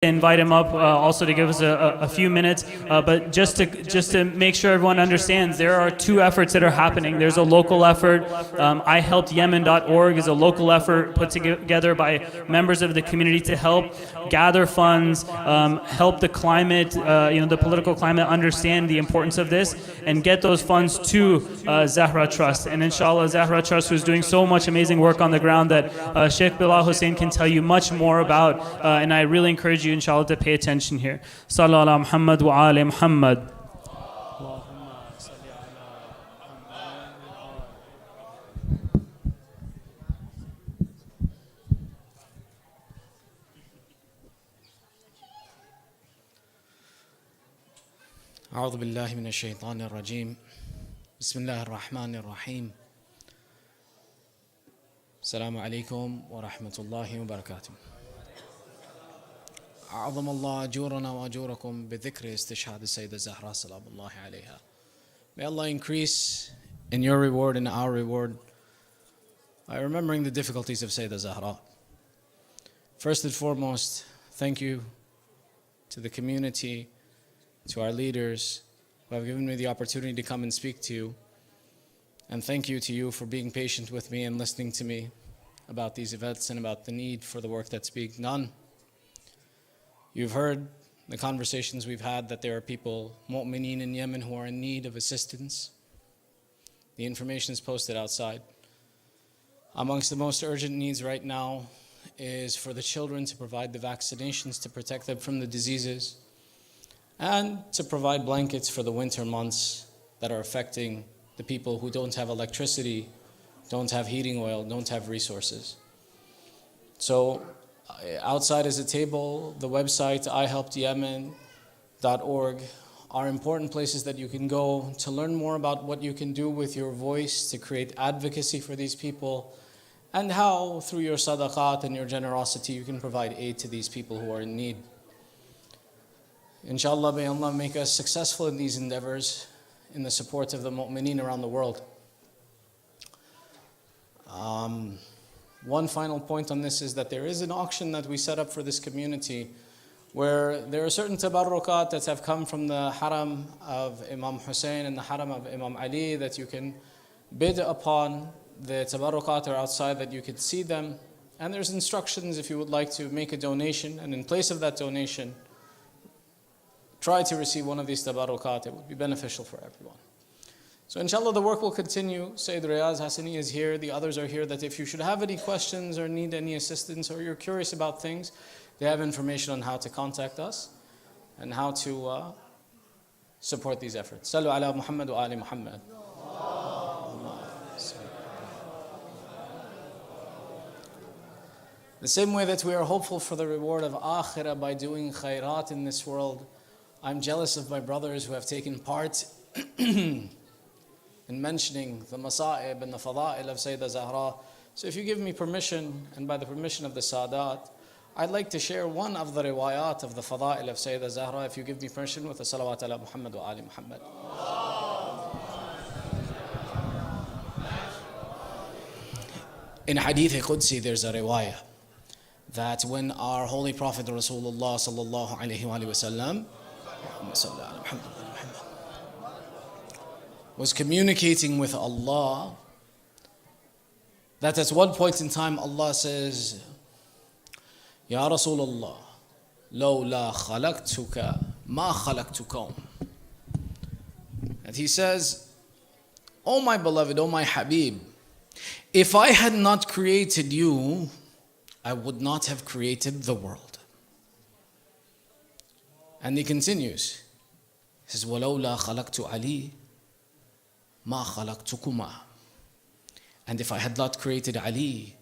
invite him up also to give us a few minutes, but just to make sure everyone understands, there are two efforts that are happening. There's a local effort. ihelpedyemen.org is a local effort put together by members of the community to help gather funds, help the climate, the political climate, understand the importance of this, and get those funds to Zahra Trust. And inshallah, Zahra Trust, who's doing so much amazing work on the ground that Sheikh Bilal Hussein can tell you much more about, and I really encourage you inshallah to pay attention here. Sallu ala Muhammad wa ali Muhammad. أعوذ بالله من الشيطان الرجيم بسم الله الرحمن الرحيم السلام عليكم ورحمة الله وبركاته. أعظم الله أجورنا وأجوركم بذكر استشهاد السيدة زهراء سلام الله عليها. May Allah increase in your reward and our reward by remembering the difficulties of Sayyida Zahra. First and foremost, thank you to the community, to our leaders who have given me the opportunity to come and speak to you. And thank you to you for being patient with me and listening to me about these events and about the need for the work that's being done. You've heard the conversations we've had that there are people, mu'mineen in Yemen, who are in need of assistance. The information is posted outside. Amongst the most urgent needs right now is for the children to provide the vaccinations to protect them from the diseases, and to provide blankets for the winter months that are affecting the people who don't have electricity, don't have heating oil, don't have resources. So outside is a table, the website ihelpedyemen.org are important places that you can go to learn more about what you can do with your voice to create advocacy for these people, and how through your sadaqat and your generosity you can provide aid to these people who are in need. Inshallah, may Allah make us successful in these endeavors in the support of the mu'mineen around the world. One final point on this is that there is an auction that we set up for this community where there are certain tabarrukat that have come from the haram of Imam Hussein and the haram of Imam Ali that you can bid upon. The tabarrukat are outside that you could see them. And there's instructions if you would like to make a donation, and in place of that donation, try to receive one of these tabarrukat. It would be beneficial for everyone. So inshallah the work will continue. Sayyid Riyaz Hassani is here, the others are here, that if you should have any questions or need any assistance or you're curious about things, they have information on how to contact us and how to support these efforts. Sallu ala Muhammad wa ali Muhammad. The same way that we are hopeful for the reward of akhirah by doing khairat in this world, I'm jealous of my brothers who have taken part in mentioning the masa'ib and the fada'il of Sayyida Zahra. So if you give me permission, and by the permission of the Sadat, I'd like to share one of the riwayat of the fada'il of Sayyida Zahra, if you give me permission, with the salawat ala Muhammad wa ali Muhammad. In Hadith Qudsi, there's a riwayah that when our Holy Prophet Rasulullah sallallahu alayhi wa sallam was communicating with Allah, that at one point in time Allah says, Ya Rasulullah, lawla khalaqtuka ma khalaqtukum. And he says, Oh my beloved, oh my Habib, if I had not created you, I would not have created the world. And he continues. He says, وَلَوْلَا خَلَقْتُ عَلِي مَا خَلَقْتُكُمَا. And if I had not created Ali,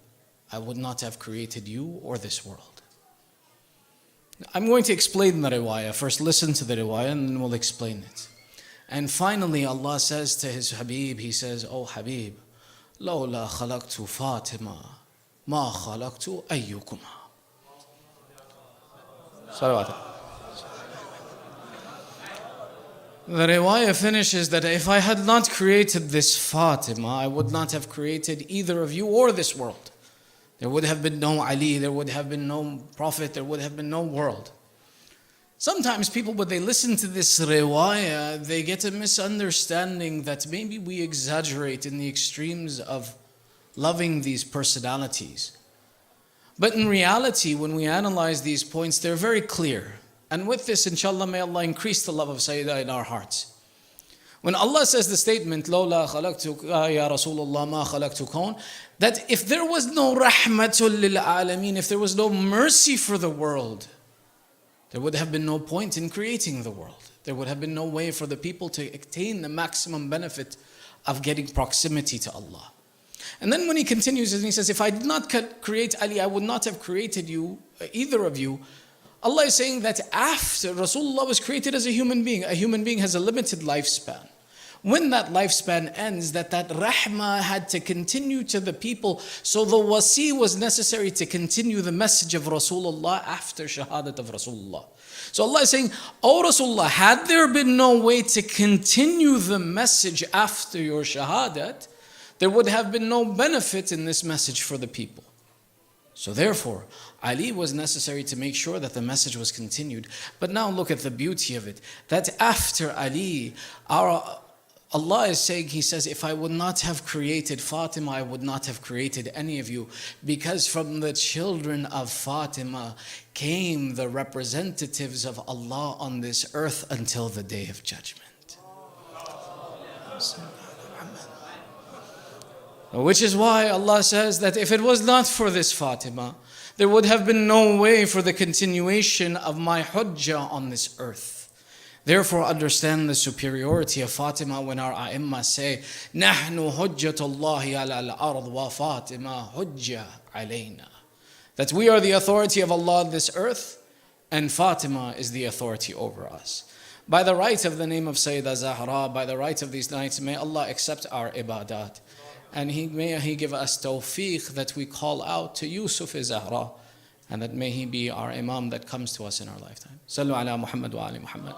I would not have created you or this world. I'm going to explain the riwayah. First listen to the riwayah and then we'll explain it. And finally Allah says to his Habib, he says, Oh Habib, لَوْلَا خَلَقْتُ فَاطِمَةً مَا خَلَقْتُ أَيُّكُمَا. Salawat. The riwayah finishes that if I had not created this Fatima, I would not have created either of you or this world. There would have been no Ali, there would have been no Prophet, there would have been no world. Sometimes people, when they listen to this riwayah, they get a misunderstanding that maybe we exaggerate in the extremes of loving these personalities. But in reality, when we analyze these points, they're very clear. And with this, inshallah, may Allah increase the love of Sayyidah in our hearts. When Allah says the statement, لَوْلَا خَلَقْتُكَ يَا رَسُولُ اللَّهِ مَا خَلَقْتُكَوْنَ, that if there was no rahmatul lil alameen, if there was no mercy for the world, there would have been no point in creating the world. There would have been no way for the people to attain the maximum benefit of getting proximity to Allah. And then when he continues and he says, if I did not create Ali, I would not have created you, either of you. Allah is saying that after Rasulullah was created as a human being has a limited lifespan. When that lifespan ends, that rahmah had to continue to the people. So the wasi was necessary to continue the message of Rasulullah after Shahadat of Rasulullah. So Allah is saying, O Rasulullah, had there been no way to continue the message after your Shahadat, there would have been no benefit in this message for the people. So therefore, Ali was necessary to make sure that the message was continued. But now look at the beauty of it. That after Ali, Allah is saying, He says, if I would not have created Fatima, I would not have created any of you. Because from the children of Fatima came the representatives of Allah on this earth until the Day of Judgment. Which is why Allah says that if it was not for this Fatima, there would have been no way for the continuation of my hujjah on this earth. Therefore, understand the superiority of Fatima when our A'imma say, نَحْنُ حُجَّةُ اللَّهِ عَلَى الْأَرْضِ وَفَاطِمَةُ حُجَّةٌ عَلَيْنَا. That we are the authority of Allah on this earth, and Fatima is the authority over us. By the right of the name of Sayyidah Zahra, by the right of these nights, may Allah accept our ibadat. And may He give us tawfiq that we call out to Yusuf Zahra, and that may he be our Imam that comes to us in our lifetime. Sallu ala Muhammad wa ali Muhammad.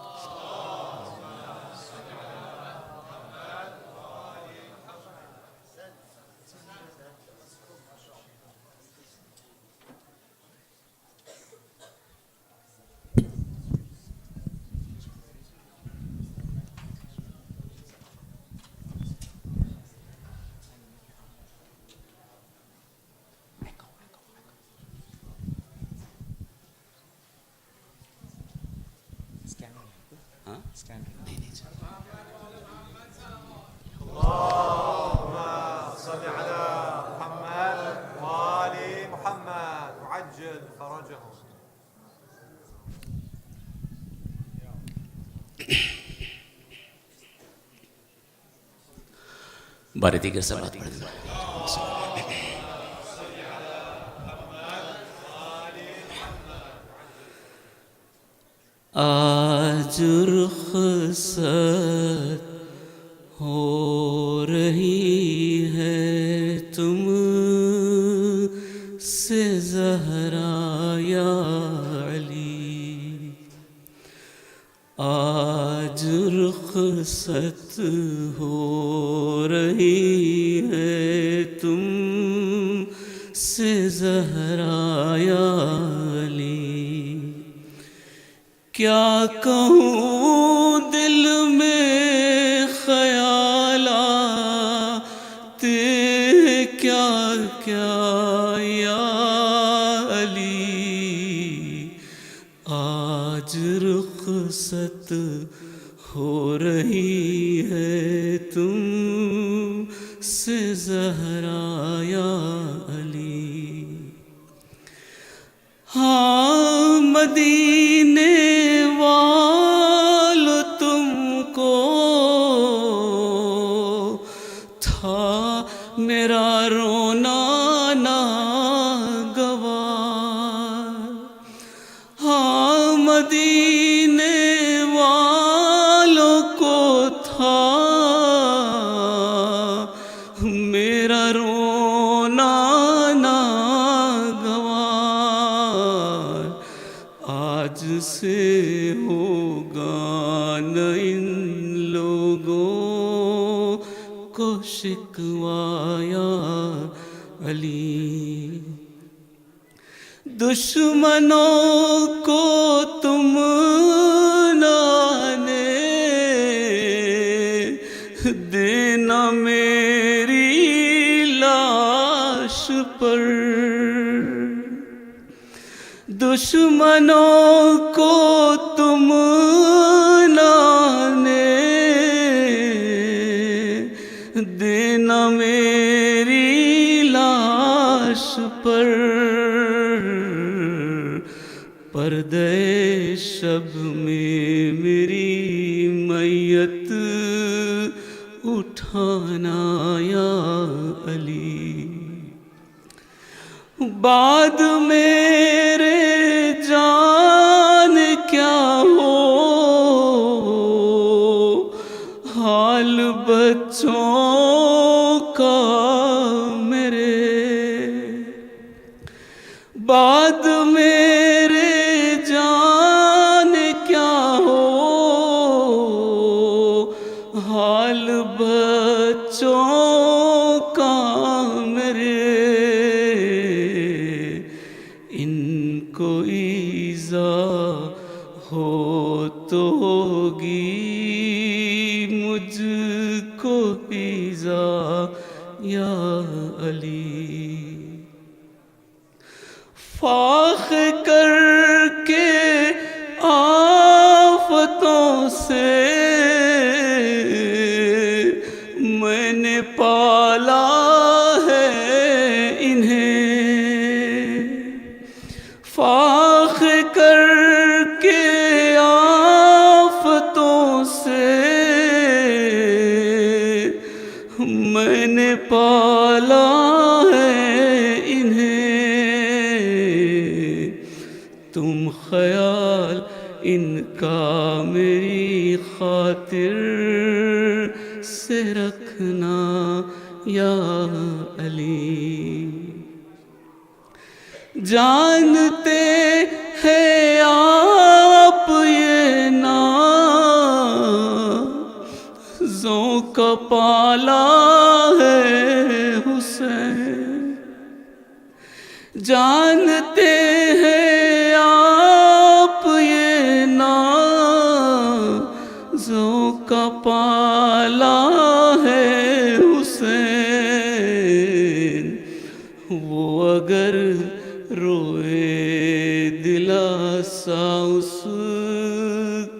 اللهم صل على محمد وآل محمد وعجل فرجهم. बार 3 सलात पढ़ दें. आज रुखसत हो रही है तुम से ज़हरा या अली. आज रुखसत हो रही है तुम से ज़हरा या अली. क्या कहूँ दिल में ख़यालाते क्या क्या या अली. आज रुखसत हो रही है तुम से ज़हरा या अली. हाँ मदीने वालों तुमको था मेरा रोना नागवार. हाँ मदीने वालों को था मेरा रोना नागवार. आज से होगा न इन लोगों को शिकवाया अली. दुश्मनों को तुम دشمنوں کو تم لانے دینا میری لاش پر پردے شب میں میری میت اٹھانا یا علی بعد میرے جان کیا ہو حال بچوں کا میرے بعد میرے جان کیا ہو حال بچوں کا میرے ان کو ایذا ہو تو ہوگی مجھ کو ایذا یا علی فاخ کر کے آفتوں سے میں نے پالا ہے انہیں فاخ کر کے آفتوں سے میں نے پالا ہے انہیں تم خیال ان کا میری خاطر سے رکھنا یا علی جانتے ہیں آپ یہ نازوں کا پالا ہے حسین جانتے ہیں آپ یہ نازوں کا پالا ہے حسین وہ اگر روئے دلاسا اس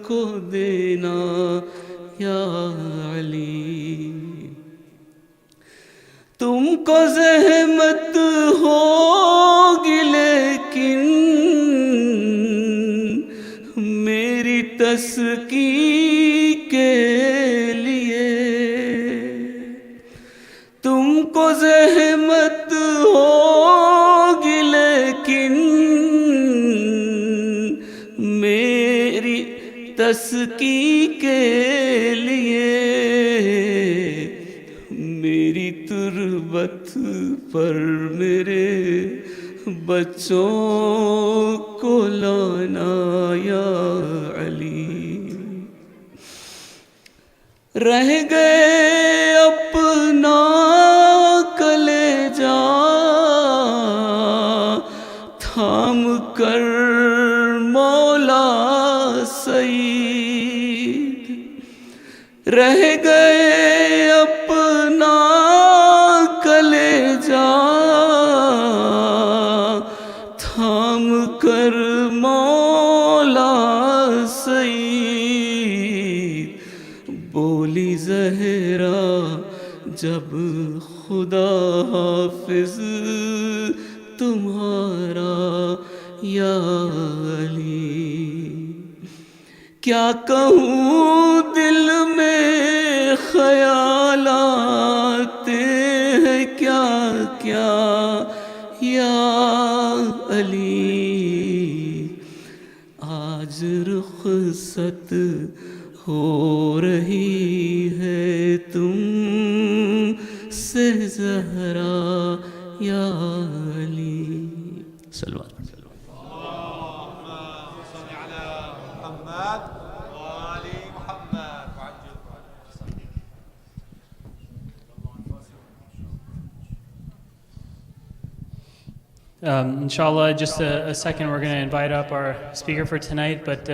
کو دینا یا علی تم کو زحمت ہوگی لیکن میری تسکی کے لیے تم کو زحمت ہوگی لیکن میری تسکی کے لیے میری تربت پر میرے بچوں کو لانا یا علی رہ گئے اپنا کلیجہ تھام کر مولا سعید رہ گئے اپنا کلیجہ تھام کر مولا سعید بولی زہرا جب خدا حافظ تمہارا یا علی کیا کہوں دل میں خیال آتے ہیں کیا کیا یا علی آج رخصت ہو رہی ہے تم سے زہرا یا علی صلوات Inshallah, just a second, we're going to invite up our speaker for tonight. But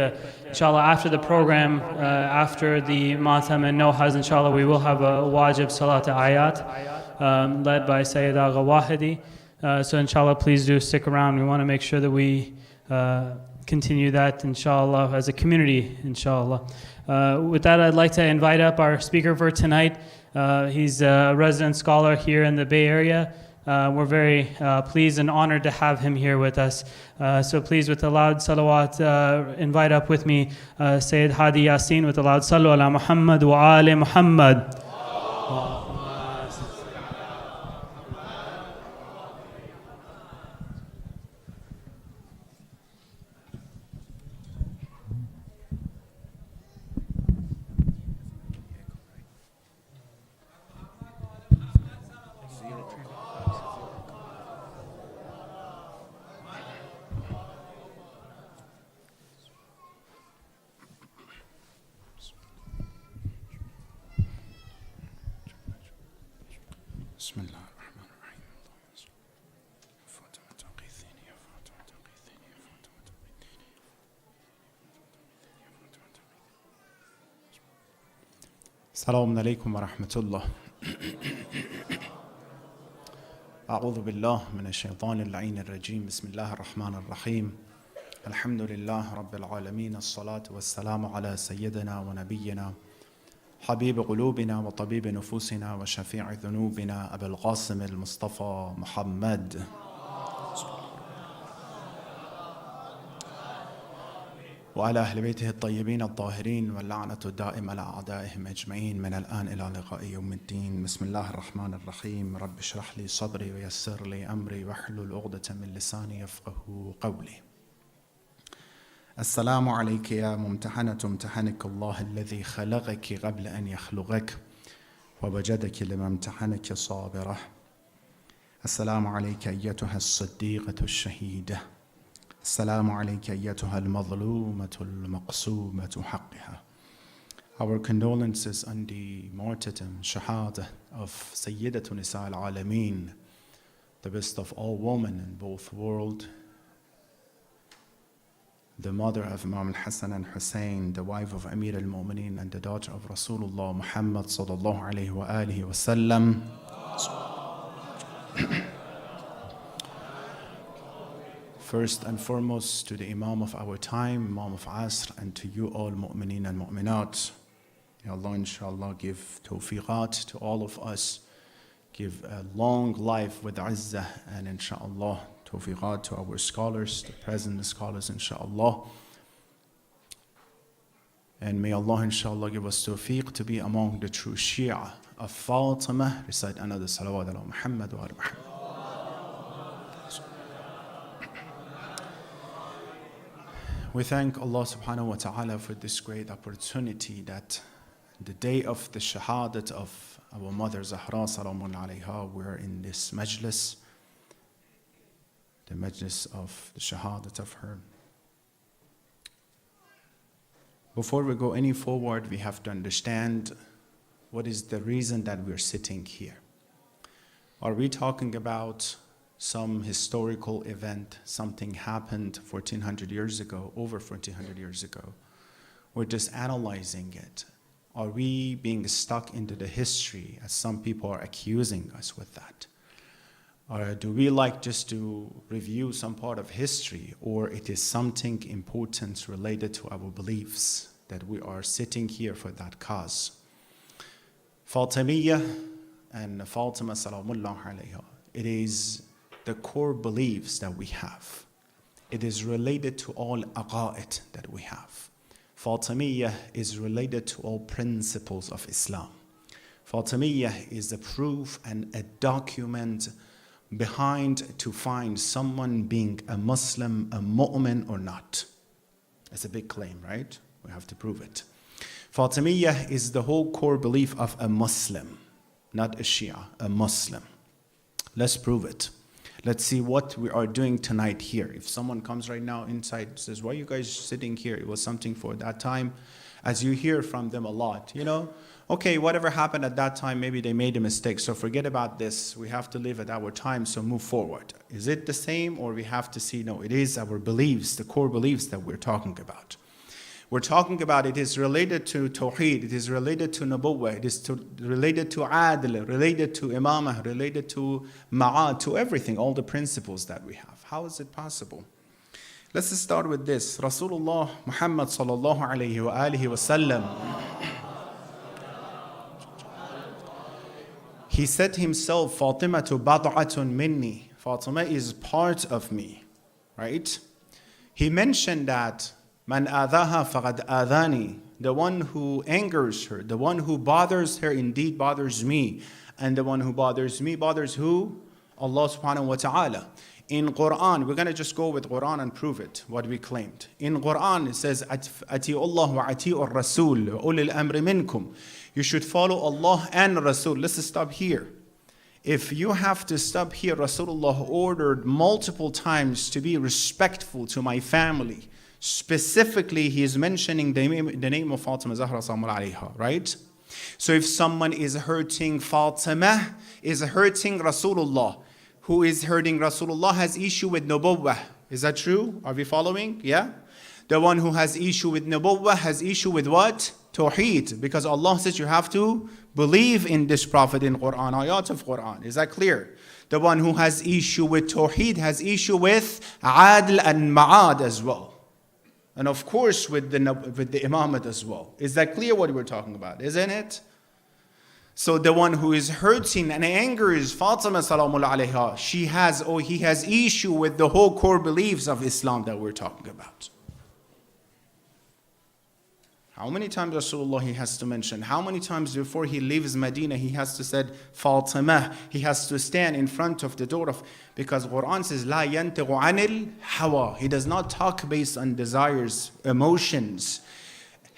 inshallah, after the program, after the Matam and Nohaz, inshallah, we will have a wajib salat ayat led by Sayyid Agha Wahidi. So inshallah, please do stick around. We want to make sure that we continue that, inshallah, as a community, inshallah. With that, I'd like to invite up our speaker for tonight. He's a resident scholar here in the Bay Area. We're very pleased and honored to have him here with us. So please, with a loud salawat, invite up with me Sayyid Hadi Yasin with a loud salu ala Muhammad wa ali Muhammad. بسم الله الرحمن الرحيم فاطمة تقيثيني يا فاطمة تقيثيني يا فاطمة تقيثيني السلام عليكم ورحمة الله. أعوذ بالله من الشيطان اللعين الرجيم. بسم الله الرحمن الرحيم. الحمد لله رب العالمين. الصلاة والسلام على سيدنا ونبينا حبيب قلوبنا وطبيب نفوسنا وشفيع ذنوبنا أبي القاسم المصطفى محمد وعلى أهل بيته الطيبين الطاهرين واللعنة الدائمة على أعدائهم أجمعين من الآن إلى لقاء يوم الدين. بسم الله الرحمن الرحيم. رب اشرح لي صدري ويسر لي أمري واحلل عقدة من لساني يفقه قولي. السلام عليك يا ممتحنة امتحنك الله الذي خلقك قبل أن يخلقك ووجدك لما امتحنك صابرة. السلام عليك أيتها الصديقة الشهيدة. السلام عليك أيتها المظلومة المقسومة حقها. Our condolences on the martyrdom, Shahadat of Sayyidat Nisa al-Alameen, the best of all women in both world, the mother of Imam al-Hassan and Hussein, the wife of Amir al-Mu'mineen and the daughter of Rasulullah Muhammad sallallahu alayhi wa alihi wa sallam. First and foremost to the Imam of our time, Imam of Asr, and to you all Mu'mineen and Mu'minat. May Allah inshallah give tawfiqat to all of us, give a long life with izzah, and inshallah tawfiqat to our scholars, the present scholars inshallah. And may Allah inshallah give us tawfiq to be among the true Shia of Fatima. Recite another salawat ala Muhammad wa ala Muhammad. We thank Allah subhanahu wa ta'ala for this great opportunity that the day of the Shahadat of our mother Zahra salamun alayha, we're in this Majlis, the Majlis of the Shahadat of her. Before we go any forward, we have to understand what is the reason that we're sitting here. Are we talking about some historical event, something happened 1400 years ago, over 1400 years ago? We're just analyzing it. Are we being stuck into the history, as some people are accusing us with that? Or do we like just to review some part of history, or it is something important related to our beliefs that we are sitting here for that cause? Fatimiyya and Fatima salamullah alayha, it is the core beliefs that we have. It is related to all aqa'id that we have. Fatimiyya is related to all principles of Islam. Fatimiyya is a proof and a document behind to find someone being a Muslim, a mu'min or not. It's a big claim, right? We have to prove it. Fatimiyya is the whole core belief of a Muslim, not a Shia, a Muslim. Let's prove it. Let's see what we are doing tonight here. If someone comes right now inside and says, why are you guys sitting here? It was something for that time. As you hear from them a lot, okay, whatever happened at that time, maybe they made a mistake. So forget about this. We have to live at our time, so move forward. Is it the same, or we have to see, no, it is our beliefs, the core beliefs that we're talking about. We're talking about it is related to Tawheed, it is related to Nubuwwah, it is related to Adl, related to Imamah, related to Ma'ad, to everything, all the principles that we have. How is it possible? Let's start with this. Rasulullah Muhammad sallallahu alayhi wa alihi wa sallam, he said himself, Fatima tu bad'atun minni. Fatima is part of me, right? He mentioned that man adaha faqad adani. The one who angers her, the one who bothers her indeed bothers me. And the one who bothers me bothers who? Allah subhanahu wa ta'ala. In Quran, we're going to just go with Quran and prove it, what we claimed. In Quran, it says, Ati'u Allah wa ati'u Rasul, ulil amri minkum. You should follow Allah and Rasul. Let's stop here. If you have to stop here, Rasulullah ordered multiple times to be respectful to my family. Specifically, he is mentioning the name of Fatima Zahra Salamu alayha, right? So if someone is hurting Fatima, is hurting Rasulullah, who is hurting Rasulullah has issue with Nubuwwah. Is that true? Are we following? Yeah? The one who has issue with Nubuwwah has issue with what? Tawheed. Because Allah says you have to believe in this Prophet in Quran, ayat of Quran. Is that clear? The one who has issue with Tawheed has issue with Adl and Ma'ad as well. And of course with the Imamat as well. Is that clear what we're talking about? Isn't it? So the one who is hurting and angers Fatima salamul alayha, he has issue with the whole core beliefs of Islam that we're talking about. How many times Rasulullah he has to mention? How many times before he leaves Medina he has to say Fatima? He has to stand in front of the door of, because Quran says La yantiqu anil hawa. He does not talk based on desires, emotions.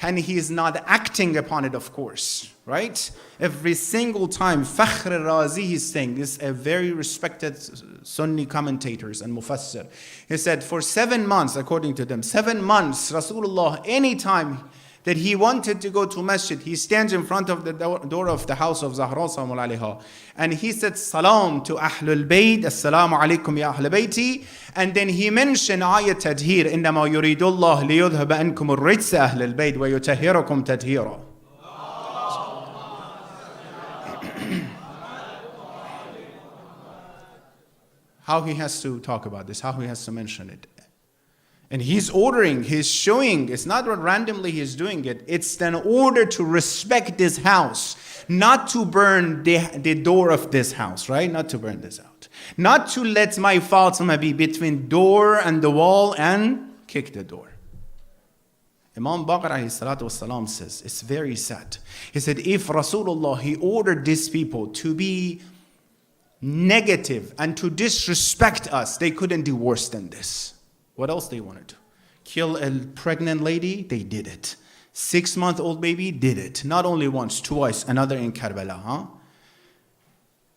And he is not acting upon it, of course, right? Every single time, Fakhr al-Razi is saying, this is a very respected Sunni commentators and Mufassir. He said, for 7 months, according to them, 7 months, Rasulullah, anytime that he wanted to go to masjid, he stands in front of the door of the house of Zahra Salamu alayha, and he said salam to Ahlul Bayt, assalamu alaikum ya Ahlul Bayti, and then he mentioned ayat tadhir, innama yuridullah liyudhhaba ankum ar-rijsa Ahlul Bayt wa yutahhirakum tadhira. How he has to talk about this, how he has to mention it. And he's ordering, he's showing, it's not randomly he's doing it, it's an order to respect this house, not to burn the door of this house, right? Not to burn this out. Not to let my Fatima be between door and the wall and kick the door. Imam Baqir alayhi salatu wasalam says, it's very sad. He said, if Rasulullah, he ordered these people to be negative and to disrespect us, they couldn't do worse than this. What else they wanted to? Kill a pregnant lady? They did it. 6-month-old baby? Did it. Not only once, twice, another in Karbala, huh?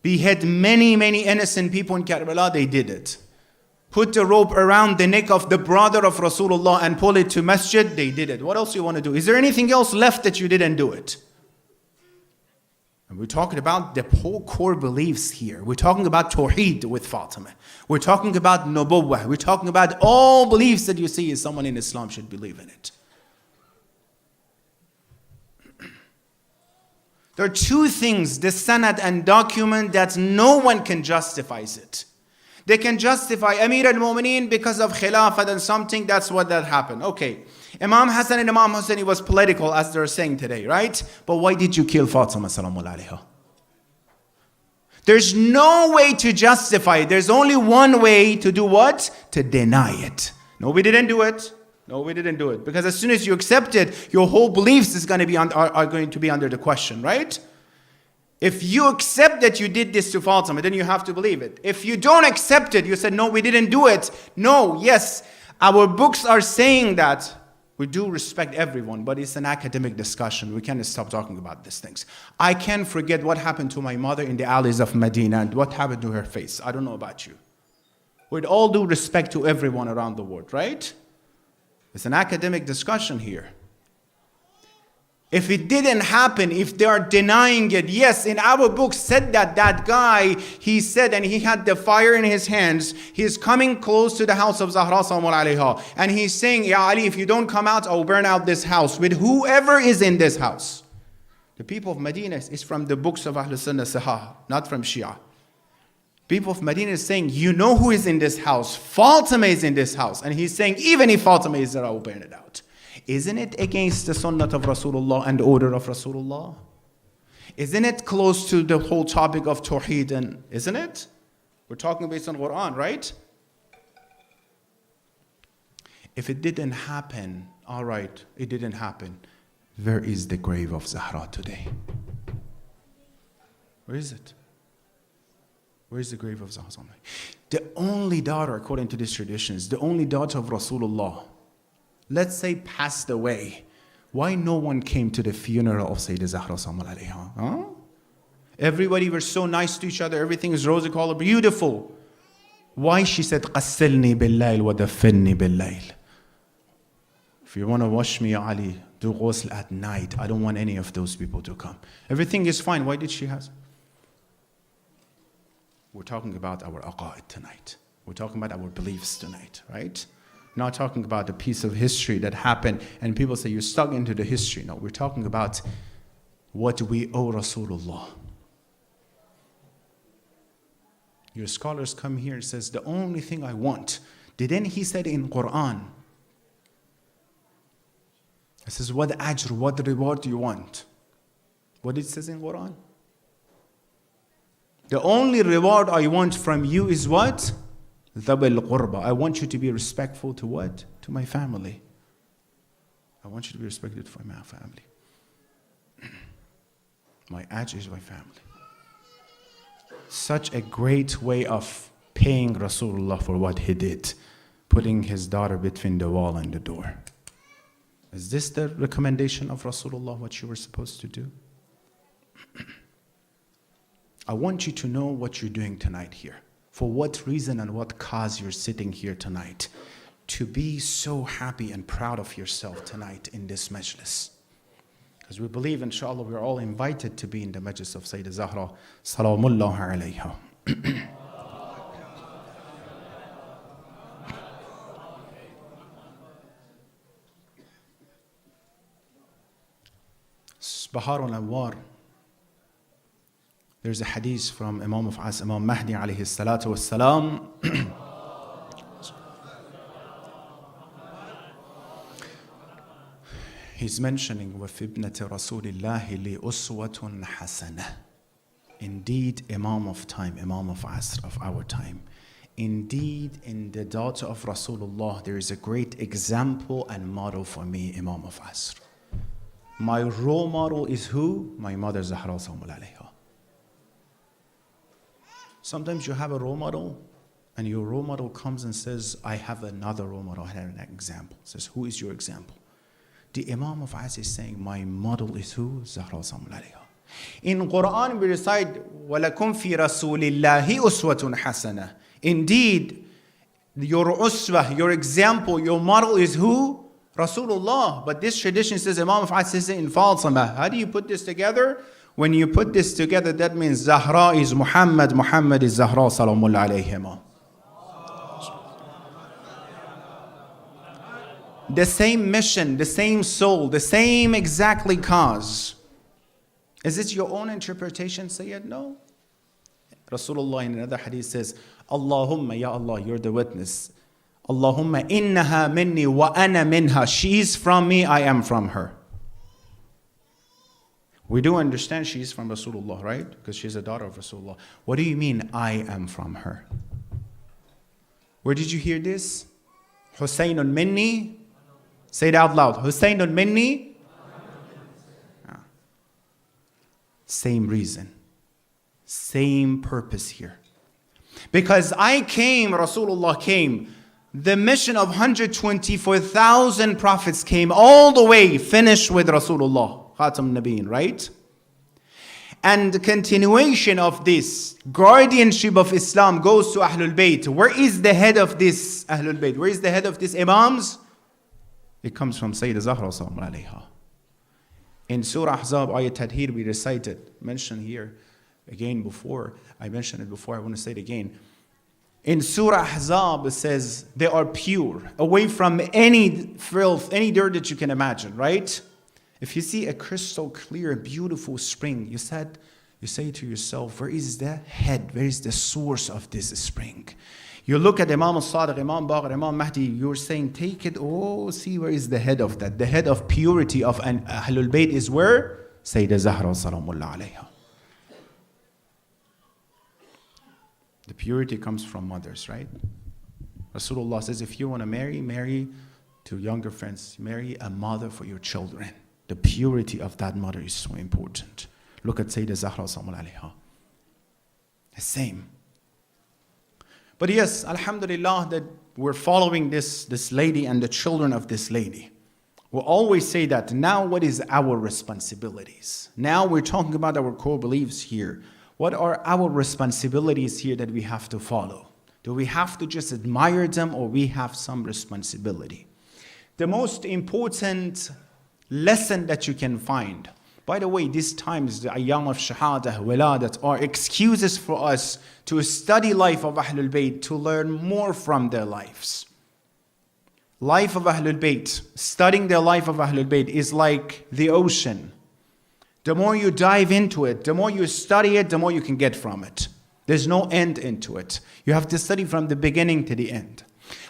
Behead many, many innocent people in Karbala? They did it. Put the rope around the neck of the brother of Rasulullah and pull it to masjid? They did it. What else do you want to do? Is there anything else left that you didn't do it? And we're talking about the whole core beliefs here. We're talking about Tawheed with Fatima. We're talking about Nubuwwah. We're talking about all beliefs that you see someone in Islam should believe in it. There are 2 things, the sanad and document, that no one can justify it. They can justify Amir al-Mu'mineen because of Khilafat and something, that's what that happened. Okay. Imam Hassan and Imam Hussein was political, as they're saying today, right? But why did you kill Fatima salamul alayha? There's no way to justify it. There's only one way to do what? To deny it. No, we didn't do it. No, we didn't do it. Because as soon as you accept it, your whole beliefs is going to be are going to be under the question, right? If you accept that you did this to Fatima, then you have to believe it. If you don't accept it, you said, no, we didn't do it. No, yes, our books are saying that. We do respect everyone, but it's an academic discussion. We can't stop talking about these things. I can't forget what happened to my mother in the alleys of Medina and what happened to her face. I don't know about you. With all due respect to everyone around the world, right? It's an academic discussion here. If it didn't happen, if they are denying it, yes, in our book said that guy, he said, and he had the fire in his hands, he's coming close to the house of Zahra Salamu alayha, and he's saying, Ya Ali, if you don't come out, I'll burn out this house with whoever is in this house. The people of Medina is from the books of Ahlul Sunnah Sahah, not from Shia. People of Medina is saying, you know who is in this house? Fatima is in this house. And he's saying, even if Fatima is there, I will burn it out. Isn't it against the sunnah of Rasulullah and the order of Rasulullah? Isn't it close to the whole topic of Tawheed? And isn't it? We're talking based on Quran, right? If it didn't happen, all right, it didn't happen. Where is the grave of Zahra today? Where is it? Where is the grave of Zahra? The only daughter, according to these traditions, the only daughter of Rasulullah, let's say passed away. Why no one came to the funeral of Sayyidah Zahra sallallahu alayha? Huh? Everybody were so nice to each other. Everything is rosy color, beautiful. Why she said, قَسِّلْنِي بِاللَّيْلِ وَدَفِّنِّي بِاللَّيْلِ. If you want to wash me, Ali, do ghusl at night. I don't want any of those people to come. Everything is fine. Why did she have? We're talking about our aqa'id tonight. We're talking about our beliefs tonight, right? Not talking about a piece of history that happened and people say you're stuck into the history. No, we're talking about what we owe Rasulullah. Your scholars come here and says, the only thing I want. Didn't he said in Quran? It says, what ajr, what reward do you want? What it says in Quran? The only reward I want from you is what? Dhabil qurba. I want you to be respectful to what? To my family. I want you to be respected for my family. My ajr is my family. Such a great way of paying Rasulullah for what he did, putting his daughter between the wall and the door. Is this the recommendation of Rasulullah, what you were supposed to do? I want you to know what you're doing tonight here. For what reason and what cause you're sitting here tonight. To be so happy and proud of yourself tonight in this majlis. Because we believe, inshallah, we're all invited to be in the majlis of Sayyidah Zahra, salamullah alayha. Bahar al-Anwar. There's a hadith from Imam of As, Imam Mahdi alayhi salatu wassalam. He's mentioning وَفِي ابْنَةِ رَسُولِ اللَّهِ لِي أُسْوَةٌ حَسَنَةٌ. Indeed, Imam of time, Imam of Asr, of our time. Indeed, in the daughter of Rasulullah, there is a great example and model for me, Imam of Asr. My role model is who? My mother Zahra sallallahu alayha. Sometimes you have a role model, and your role model comes and says, I have another role model, I have an example. Says, who is your example? The Imam of As is saying, my model is who? Zahra sallallahu alayha. In Quran we recite, وَلَكُمْ فِي رَسُولِ اللَّهِ أُسْوَةٌ حَسَنَةٌ. Indeed, your uswah, your example, your model is who? Rasulullah. But this tradition says, Imam of As says it in Fatima. How do you put this together? When you put this together, that means Zahra is Muhammad, Muhammad is Zahra sallallahu alayhima. The same mission, the same soul, the same exactly cause. Is it your own interpretation, Sayyid? No. Rasulullah in another hadith says, Allahumma, Ya Allah, you're the witness. Allahumma innaha minni wa ana minha. She is from me, I am from her. We do understand she is from Rasulullah, right? Because she's a daughter of Rasulullah. What do you mean, I am from her? Where did you hear this? Husaynun minni. Say it out loud. Husaynun minni. Same reason. Same purpose here. Because I came, Rasulullah came. The mission of 124,000 prophets came all the way, finished with Rasulullah. Khatam Nabiyyin, right? And the continuation of this guardianship of Islam goes to Ahlul Bayt. Where is the head of this Ahlul Bayt? Where is the head of this Imams? It comes from Sayyidah Zahra sallallahu alayha. In Surah Ahzab, Ayat Tadhir, we recited, mentioned here again before. I mentioned it before, I want to say it again. In Surah Ahzab, it says they are pure, away from any filth, any dirt that you can imagine, right? If you see a crystal clear, beautiful spring, you said, You say to yourself, where is the head? Where is the source of this spring? You look at Imam al-Sadiq, Imam Baqir, Imam Mahdi, you're saying, take it, see where is the head of that. The head of purity of an Ahlul Bayt is where? Sayyidah Zahra salamullah alayha. The purity comes from mothers, right? Rasulullah says, if you want to marry to younger friends, marry a mother for your children. The purity of that mother is so important. Look at Sayyidah Zahra salamullah alayha. The same. But yes, alhamdulillah that we're following this lady and the children of this lady. We'll always say that now what is our responsibilities? Now we're talking about our core beliefs here. What are our responsibilities here that we have to follow? Do we have to just admire them or we have some responsibility? The most important lesson that you can find, by the way, these times, the ayyam of Shahadat, Wiladat, are excuses for us to study life of Ahlul Bayt, to learn more from their lives. Life of Ahlul Bayt, studying the life of Ahlul Bayt is like the ocean. The more you dive into it, the more you study it, the more you can get from it. There's no end into it. You have to study from the beginning to the end.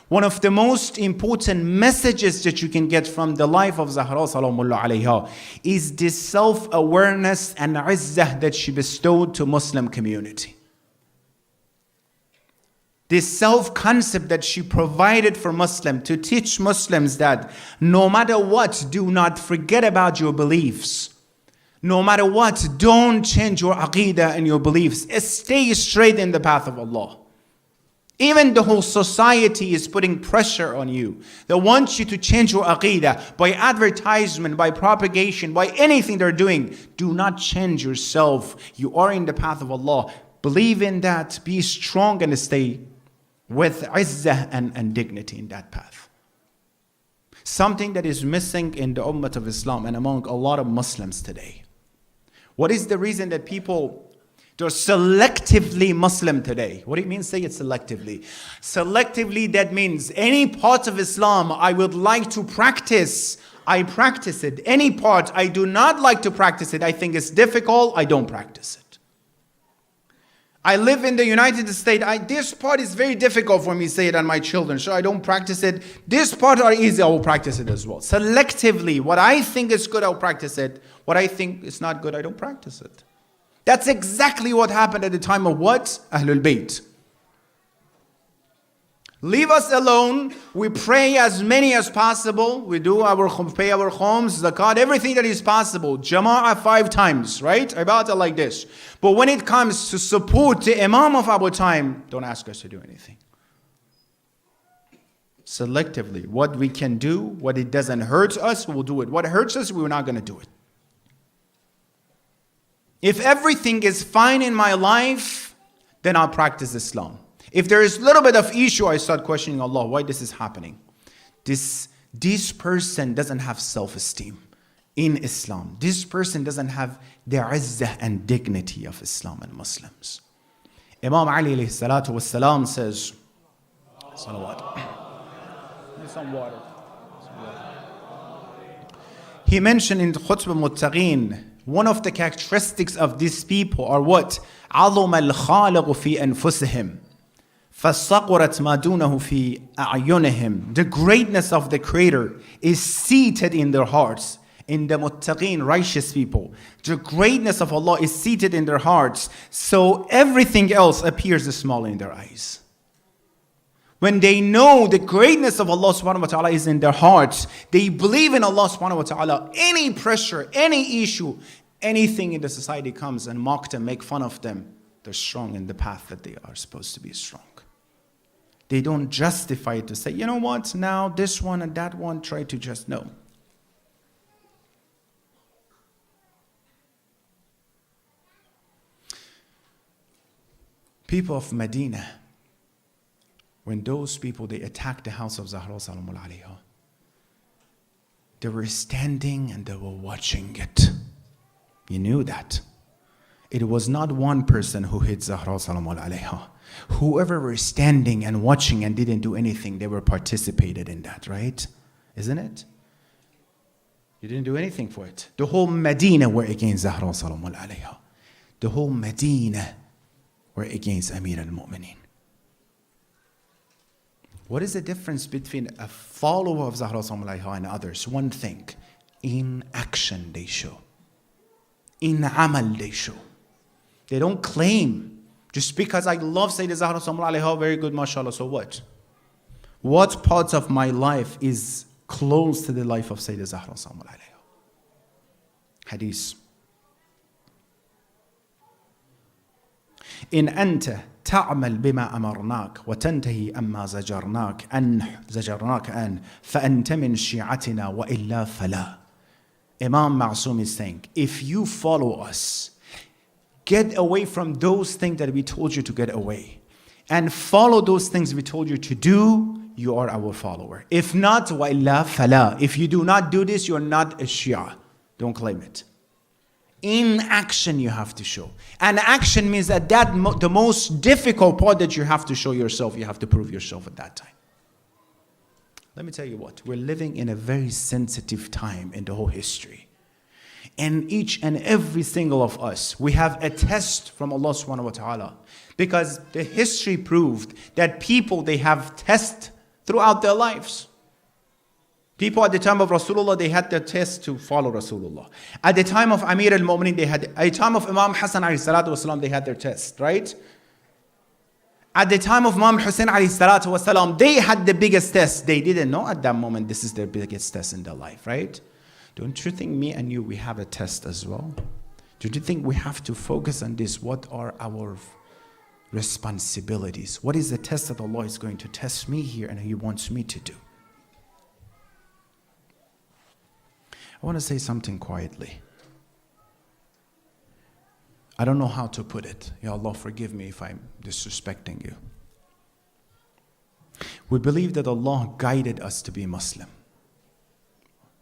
One of the most important messages that you can get from the life of Zahra salamullah alayha is this self-awareness and izzah that she bestowed to Muslim community. This self-concept that she provided for Muslims to teach Muslims that no matter what, do not forget about your beliefs. No matter what, don't change your aqidah and your beliefs. Stay straight in the path of Allah. Even the whole society is putting pressure on you. They want you to change your aqidah by advertisement, by propagation, by anything they're doing. Do not change yourself. You are in the path of Allah. Believe in that. Be strong and stay with izzah and dignity in that path. Something that is missing in the ummah of Islam and among a lot of Muslims today. What is the reason that people, they're selectively Muslim today? What do you mean say it selectively? Selectively, that means any part of Islam I would like to practice, I practice it. Any part I do not like to practice it, I think it's difficult, I don't practice it. I live in the United States. This part is very difficult for me to say it on my children, so I don't practice it. This part are easy, I will practice it as well. Selectively, what I think is good, I'll practice it. What I think is not good, I don't practice it. That's exactly what happened at the time of what? Ahlul Bayt. Leave us alone. We pray as many as possible. We do pay our khums, zakat, everything that is possible. Jama'ah 5 times, right? Ibadah like this. But when it comes to support the Imam of our time, don't ask us to do anything. Selectively, what we can do, what it doesn't hurt us, we'll do it. What hurts us, we're not going to do it. If everything is fine in my life, then I'll practice Islam. If there is a little bit of issue, I start questioning Allah, why this is happening? This person doesn't have self-esteem in Islam. This person doesn't have the izzah and dignity of Islam and Muslims. Imam Ali alayhi salatu wassalam says, salawat. Some water. He mentioned in Khutbah Muttaqeen, one of the characteristics of these people are what? عَظُمَ الْخَالِقُ فِي أَنفُسِهِمْ فَصَقُرَتْ مَا دُونَهُ فِي أَعْيُنِهِمْ. The greatness of the Creator is seated in their hearts. In the muttaqeen, righteous people, the greatness of Allah is seated in their hearts, so everything else appears small in their eyes. When they know the greatness of Allah subhanahu wa ta'ala is in their hearts, they believe in Allah subhanahu wa ta'ala. Any pressure, any issue, anything in the society comes and mock them, make fun of them, they're strong in the path that they are supposed to be strong. They don't justify it to say, you know what, now this one and that one, try to just know. People of Medina, when those people, they attacked the house of Zahra salamul alayha, they were standing and they were watching it. You knew that. It was not one person who hit Zahra salamul alayha. Whoever were standing and watching and didn't do anything, they were participated in that, right? Isn't it? You didn't do anything for it. The whole Medina were against Zahra salamul alayha. the whole Medina were against Amir al-Mu'mineen. What is the difference between a follower of Zahra Salamullahi and others? One thing, in action they show. In amal they show. They don't claim, just because I love Sayyidah Zahra Salamullahi, very good, mashallah, so what? What part of my life is close to the life of Sayyidah Zahra Salamullahi? Hadith. إن أنت تعمل بما أمرناك وتنتهي أما زجرناك أن فأنت من شيعتنا وإلا فلا. Imam Ma'soom is saying, if you follow us, get away from those things that we told you to get away, and follow those things we told you to do, you are our follower. If not, وَإِلَّا فَلَا. If you do not do this, you are not a Shia. Don't claim it. In action you have to show. And action means that the most difficult part that you have to show yourself, you have to prove yourself at that time. Let me tell you what, we're living in a very sensitive time in the whole history. And each and every single of us, we have a test from Allah subhanahu wa ta'ala. Because the history proved that people, they have tests throughout their lives. People at the time of Rasulullah, they had the test to follow Rasulullah. At the time of Amir al-Mu'mineen, at the time of Imam Hassan alayhi salatu wasalam, they had their test, right? At the time of Imam Hussein alayhi salatu wasalam, they had the biggest test. They didn't know at that moment this is their biggest test in their life, right? Don't you think me and you, we have a test as well? Don't you think we have to focus on this? What are our responsibilities? What is the test that Allah is going to test me here and He wants me to do? I want to say something quietly. I don't know how to put it. Ya Allah, forgive me if I'm disrespecting you. We believe that Allah guided us to be Muslim.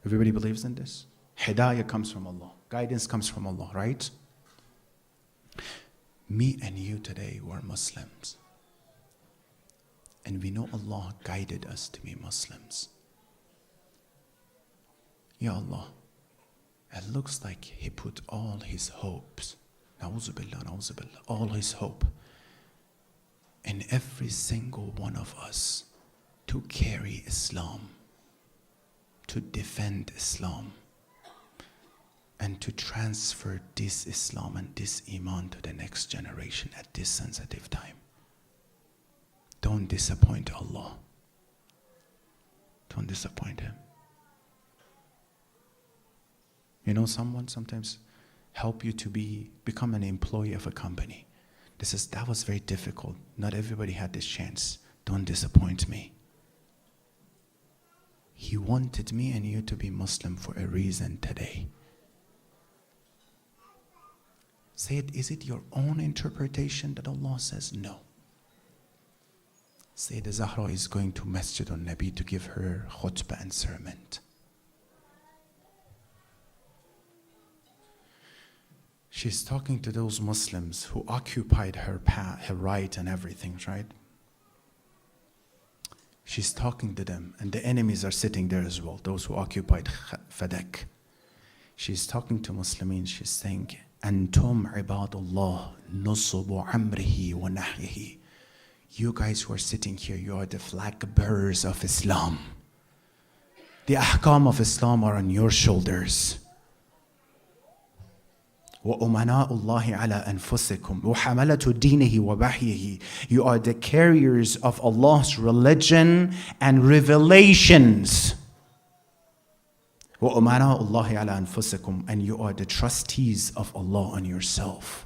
Everybody believes in this? Hidayah comes from Allah. Guidance comes from Allah, right? Me and you today were Muslims. And we know Allah guided us to be Muslims. Ya Allah, it looks like He put all His hopes, na'udzu billah, all His hope in every single one of us to carry Islam, to defend Islam, and to transfer this Islam and this Iman to the next generation at this sensitive time. Don't disappoint Allah. Don't disappoint Him. You know, someone sometimes help you to become an employee of a company. That was very difficult. Not everybody had this chance. Don't disappoint me. He wanted me and you to be Muslim for a reason today. Say it, is it your own interpretation that Allah says? No. Sayyidah Zahra is going to Masjid al-Nabi to give her khutbah and sermon. She's talking to those Muslims who occupied her path, her right and everything, right? She's talking to them, and the enemies are sitting there as well, those who occupied Fadak. She's talking to Muslimin, she's saying, Antum ibadullah nusubu amrihi wa nahyihi. You guys who are sitting here, you are the flag bearers of Islam. The ahkam of Islam are on your shoulders. وَأُمَنَاءُ اللَّهِ عَلَىٰ أَنفُسِكُمْ وَحَمَلَةُ دِينِهِ وَبَحْيِهِ. You are the carriers of Allah's religion and revelations. وَأُمَنَاءُ اللَّهِ عَلَىٰ أَنفُسِكُمْ. And you are the trustees of Allah on yourself.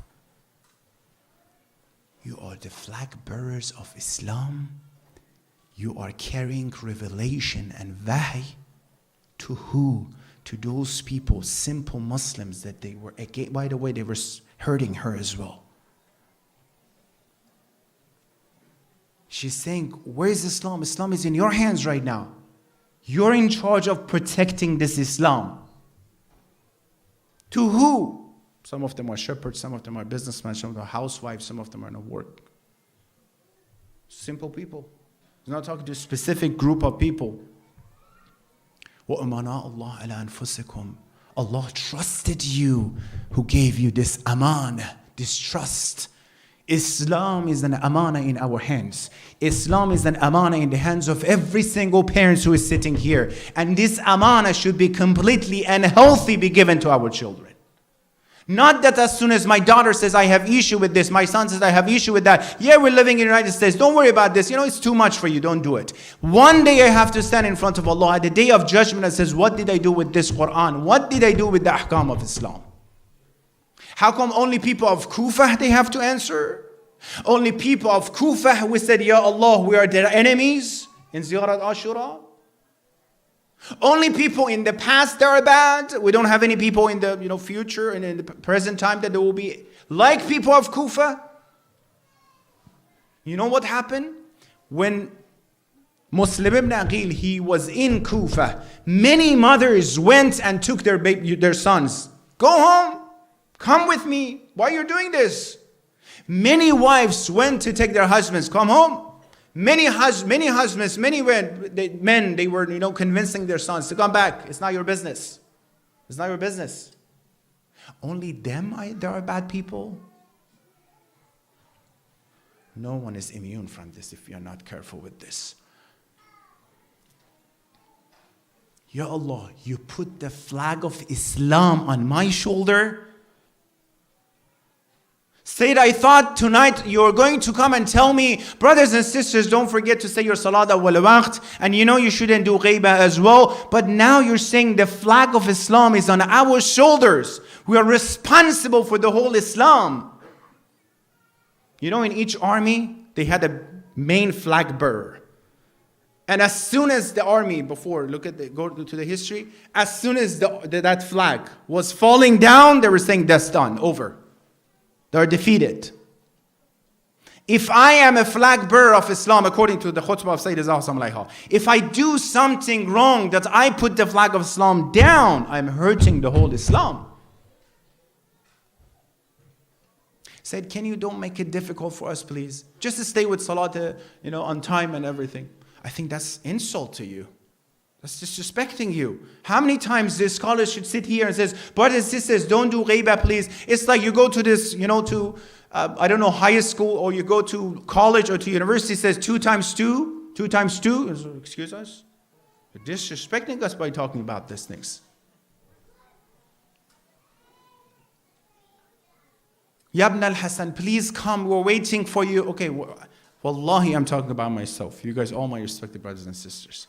You are the flag bearers of Islam. You are carrying revelation and wahy to who? To those people, simple Muslims that they were, by the way, they were hurting her as well. She's saying, where is Islam? Islam is in your hands right now. You're in charge of protecting this Islam. To who? Some of them are shepherds, some of them are businessmen, some of them are housewives, some of them are in work. Simple people. He's not talking to a specific group of people. وَأَمَنَاءُ اللَّهِ عَلَىٰ أَنفُسِكُمْ. Allah trusted you, who gave you this aman distrust. Islam is an amana in our hands. Islam is an amana in the hands of every single parent who is sitting here. And this amana should be completely and healthy be given to our children. Not that as soon as my daughter says, I have issue with this, my son says, I have issue with that. Yeah, we're living in the United States. Don't worry about this. It's too much for you. Don't do it. One day I have to stand in front of Allah at the day of judgment and says, what did I do with this Quran? What did I do with the ahkam of Islam? How come only people of Kufa they have to answer? Only people of Kufa who said, Ya Allah, we are their enemies in Ziyarat Ashura? Only people in the past that are bad. We don't have any people in the future and in the present time that there will be like people of Kufa. You know what happened? When Muslim ibn Aqil, he was in Kufa, many mothers went and took their sons. Go home. Come with me. Why are you doing this? Many wives went to take their husbands. Come home. Many husbands, many men, they were, convincing their sons to come back. It's not your business. It's not your business. Only them, there are bad people. No one is immune from this if you're not careful with this. Ya Allah, you put the flag of Islam on my shoulder. Said, I thought tonight you're going to come and tell me, brothers and sisters, don't forget to say your salat awwal waqt, and you shouldn't do ghaiba as well. But now you're saying the flag of Islam is on our shoulders. We are responsible for the whole Islam. In each army, they had a main flag bearer. And as soon as the army, go to the history, as soon as that flag was falling down, they were saying, that's done, over. They're defeated. If I am a flag bearer of Islam, according to the khutbah of Sayyidina Zahra, if I do something wrong that I put the flag of Islam down, I'm hurting the whole Islam. Said, can you don't make it difficult for us, please? Just to stay with salat, on time and everything. I think that's insult to you. That's disrespecting you. How many times this scholar should sit here and says, brothers and sisters, don't do ghaiba, please. It's like you go to this, high school, or you go to college or to university, says 2 times 2. 2 times 2, excuse us. You're disrespecting us by talking about these things. Ya Ibn al-Hasan, please come. We're waiting for you. Okay, wallahi, I'm talking about myself. You guys, all my respected brothers and sisters.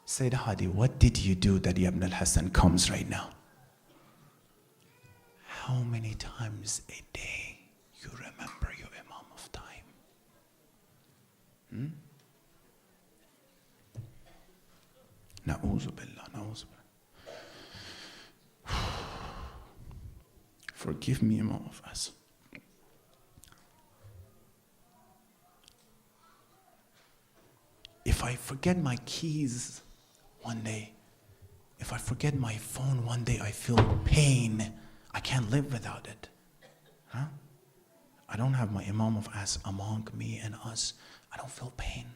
Sayyid Hadi, what did you do that Ibn al-Hasan comes right now? How many times a day you remember your Imam of time? Na'uzu billah, na'uzu billah. Forgive me, Imam of us. If I forget my keys one day, if I forget my phone one day, I feel pain. I can't live without it. I don't have my Imam of us among me and us. I don't feel pain.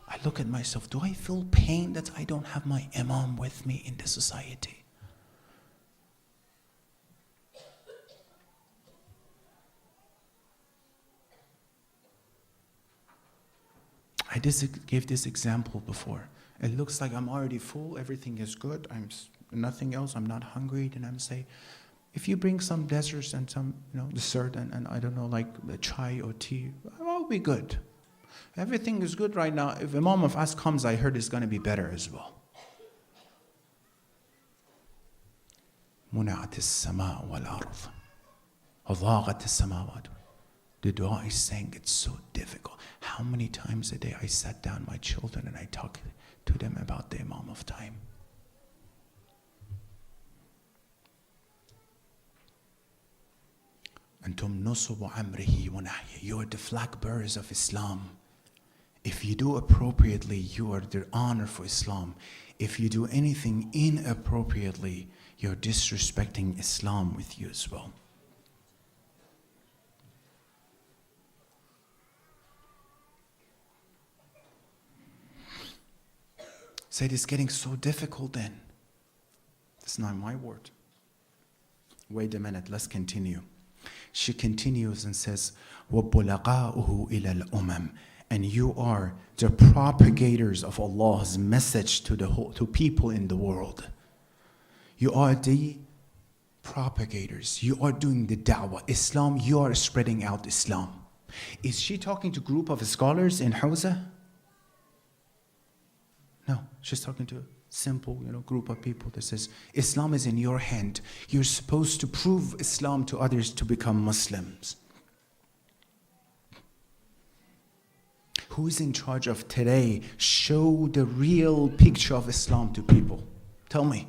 I look at myself, do I feel pain that I don't have my Imam with me in the society? I gave this example before. It looks like I'm already full, everything is good, I'm nothing else, I'm not hungry, then I'm saying, if you bring some desserts and some dessert and I don't know, like chai or tea, I'll be good. Everything is good right now. If Imam of us comes, I heard it's going to be better as well. منعت السماء والأرض وضاقت السماوات. The dua is saying it's so difficult. How many times a day I sat down my children and I talked to them about the Imam of time. أنتم نصب عمره ونحيا. You are the flag bearers of Islam. If you do appropriately, you are the honor for Islam. If you do anything inappropriately, you're disrespecting Islam with you as well. Said it's getting so difficult then. That's not my word. Wait a minute, let's continue. She continues and says, وَبُلَغَاؤُهُ إِلَى الْأُمَمِ. And you are the propagators of Allah's message to people in the world. You are the propagators. You are doing the da'wah. Islam, you are spreading out Islam. Is she talking to a group of scholars in Hawza? No, she's talking to a simple, group of people that says, Islam is in your hand. You're supposed to prove Islam to others to become Muslims. Who is in charge of today? Show the real picture of Islam to people. Tell me.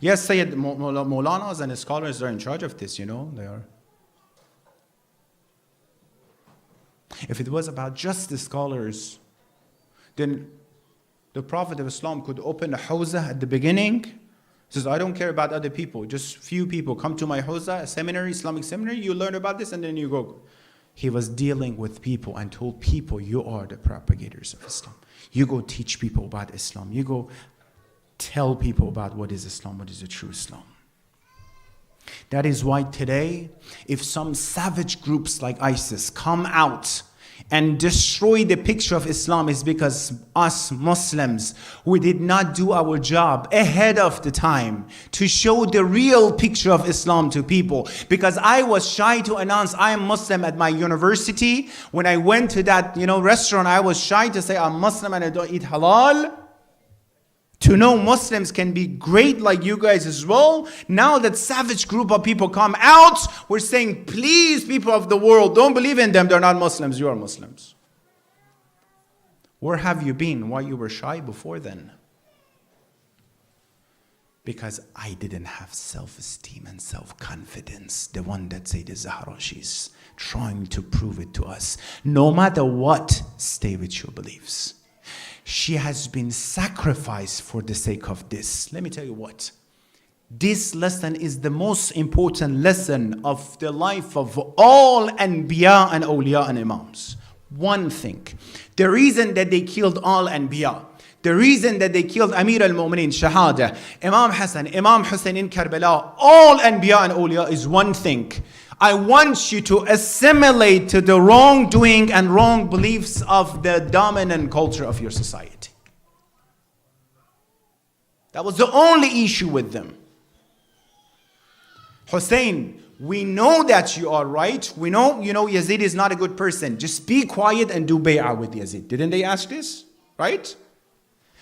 Yes, Sayyid Maulanas and scholars are in charge of this, they are. If it was about just the scholars, then the Prophet of Islam could open a hawza at the beginning. He says, I don't care about other people. Just few people come to my hawza, a seminary, Islamic seminary. You learn about this and then you go. He was dealing with people and told people, you are the propagators of Islam. You go teach people about Islam. You go tell people about what is Islam, what is the true Islam. That is why today, if some savage groups like ISIS come out and destroy the picture of Islam, is because us Muslims, we did not do our job ahead of the time to show the real picture of Islam to people. Because I was shy to announce I am Muslim at my university. When I went to that restaurant, I was shy to say I'm Muslim and I don't eat halal. To know Muslims can be great like you guys as well. Now that savage group of people come out, we're saying, please, people of the world, don't believe in them. They're not Muslims. You are Muslims. Where have you been? Why you were shy before then? Because I didn't have self-esteem and self-confidence. The one that Sayyidah Zahra, she's trying to prove it to us. No matter what, stay with your beliefs. She has been sacrificed for the sake of this. Let me tell you what. This lesson is the most important lesson of the life of all Anbiya and Awliya and Imams. One thing. The reason that they killed all Anbiya, the reason that they killed Amir al-Mu'mineen, Shahadat, Imam Hassan, Imam Hussein in Karbala, all Anbiya and Awliya is one thing. I want you to assimilate to the wrongdoing and wrong beliefs of the dominant culture of your society. That was the only issue with them. Hussein, we know that you are right. We know, Yazid is not a good person. Just be quiet and do bay'ah with Yazid. Didn't they ask this? Right?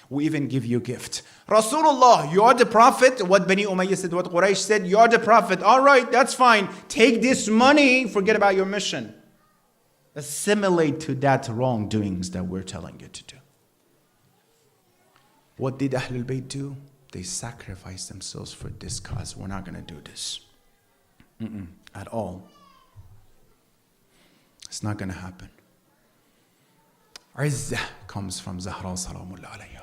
We even give you a gift. Rasulullah, you are the prophet. What Bani Umayyah said, what Quraysh said, you are the prophet. All right, that's fine. Take this money, forget about your mission. Assimilate to that wrongdoings that we're telling you to do. What did Ahlul Bayt do? They sacrificed themselves for this cause. We're not going to do this. At all. It's not going to happen. Izzah comes from Zahra Salamullah alayha.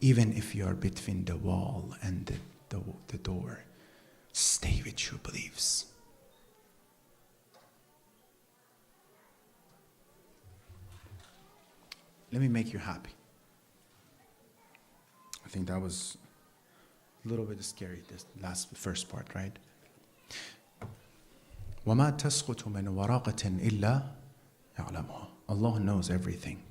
Even if you are between the wall and the door, stay with your beliefs. Let me make you happy. I think that was a little bit scary, this first part, right? وَمَا تَسْقُطُ مِنْ وَرَقَةٍ إِلَّا يَعْلَمُهَا. Allah knows everything.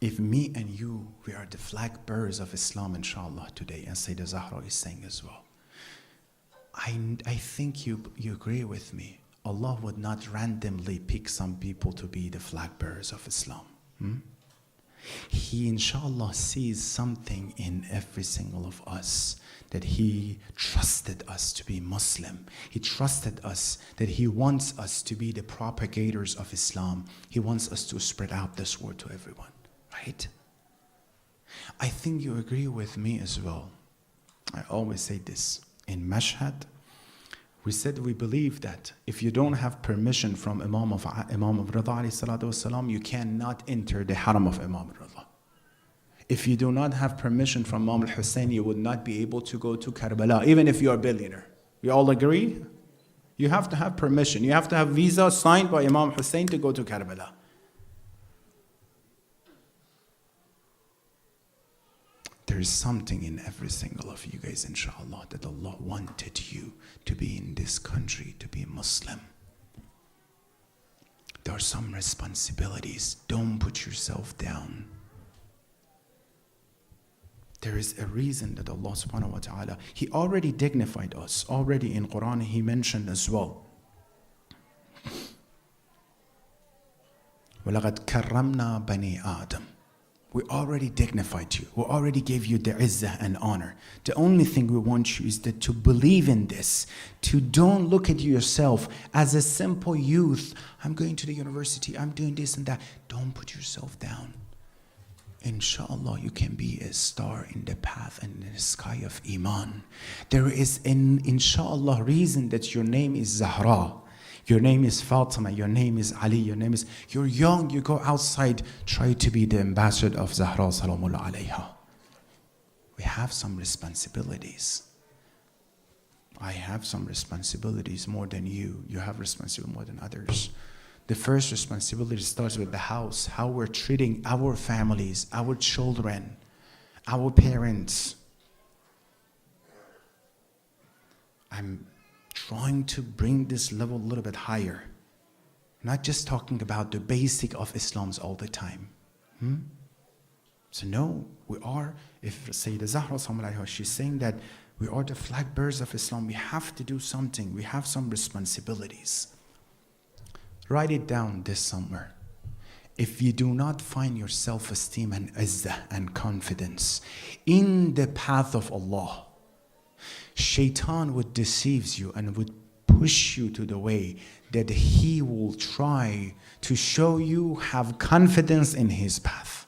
If me and you, we are the flag bearers of Islam, inshallah, today, and Sayyidah Zahra is saying as well, I think you agree with me. Allah would not randomly pick some people to be the flag bearers of Islam. He, inshallah, sees something in every single of us, that He trusted us to be Muslim. He trusted us, that He wants us to be the propagators of Islam. He wants us to spread out this word to everyone. Right? I think you agree with me as well. I always say this. In Mashhad, we said we believe that if you don't have permission from Imam of Rida alayhi salatu wasalam, you cannot enter the haram of Imam Rida. If you do not have permission from Imam al-Hussein, you would not be able to go to Karbala, even if you are a billionaire. We all agree? You have to have permission. You have to have visa signed by Imam Hussein to go to Karbala. There is something in every single of you guys, inshallah, that Allah wanted you to be in this country, to be Muslim. There are some responsibilities. Don't put yourself down. There is a reason that Allah subhanahu wa ta'ala, He already dignified us. Already in Quran He mentioned as well. وَلَقَدْ كَرَّمْنَا بَنِي آدَمَ. We already dignified you. We already gave you the izzah and honor. The only thing we want you is that to believe in this. To don't look at yourself as a simple youth. I'm going to the university. I'm doing this and that. Don't put yourself down. Inshallah, you can be a star in the path and in the sky of Iman. There is an, inshallah, reason that your name is Zahra. Your name is Fatima, your name is Ali, your name is, you're young, you go outside, try to be the ambassador of Zahra salamullah alayha. We have some responsibilities. I have some responsibilities more than you. You have responsibility more than others. The first responsibility starts with the house, how we're treating our families, our children, our parents. I'm trying to bring this level a little bit higher. Not just talking about the basic of Islam's all the time. So no, we are, if Sayyidah Zahra, she's saying that we are the flag bearers of Islam. We have to do something. We have some responsibilities. Write it down this summer. If you do not find your self-esteem and izzah and confidence in the path of Allah, Shaitan would deceive you and would push you to the way that he will try to show you have confidence in his path.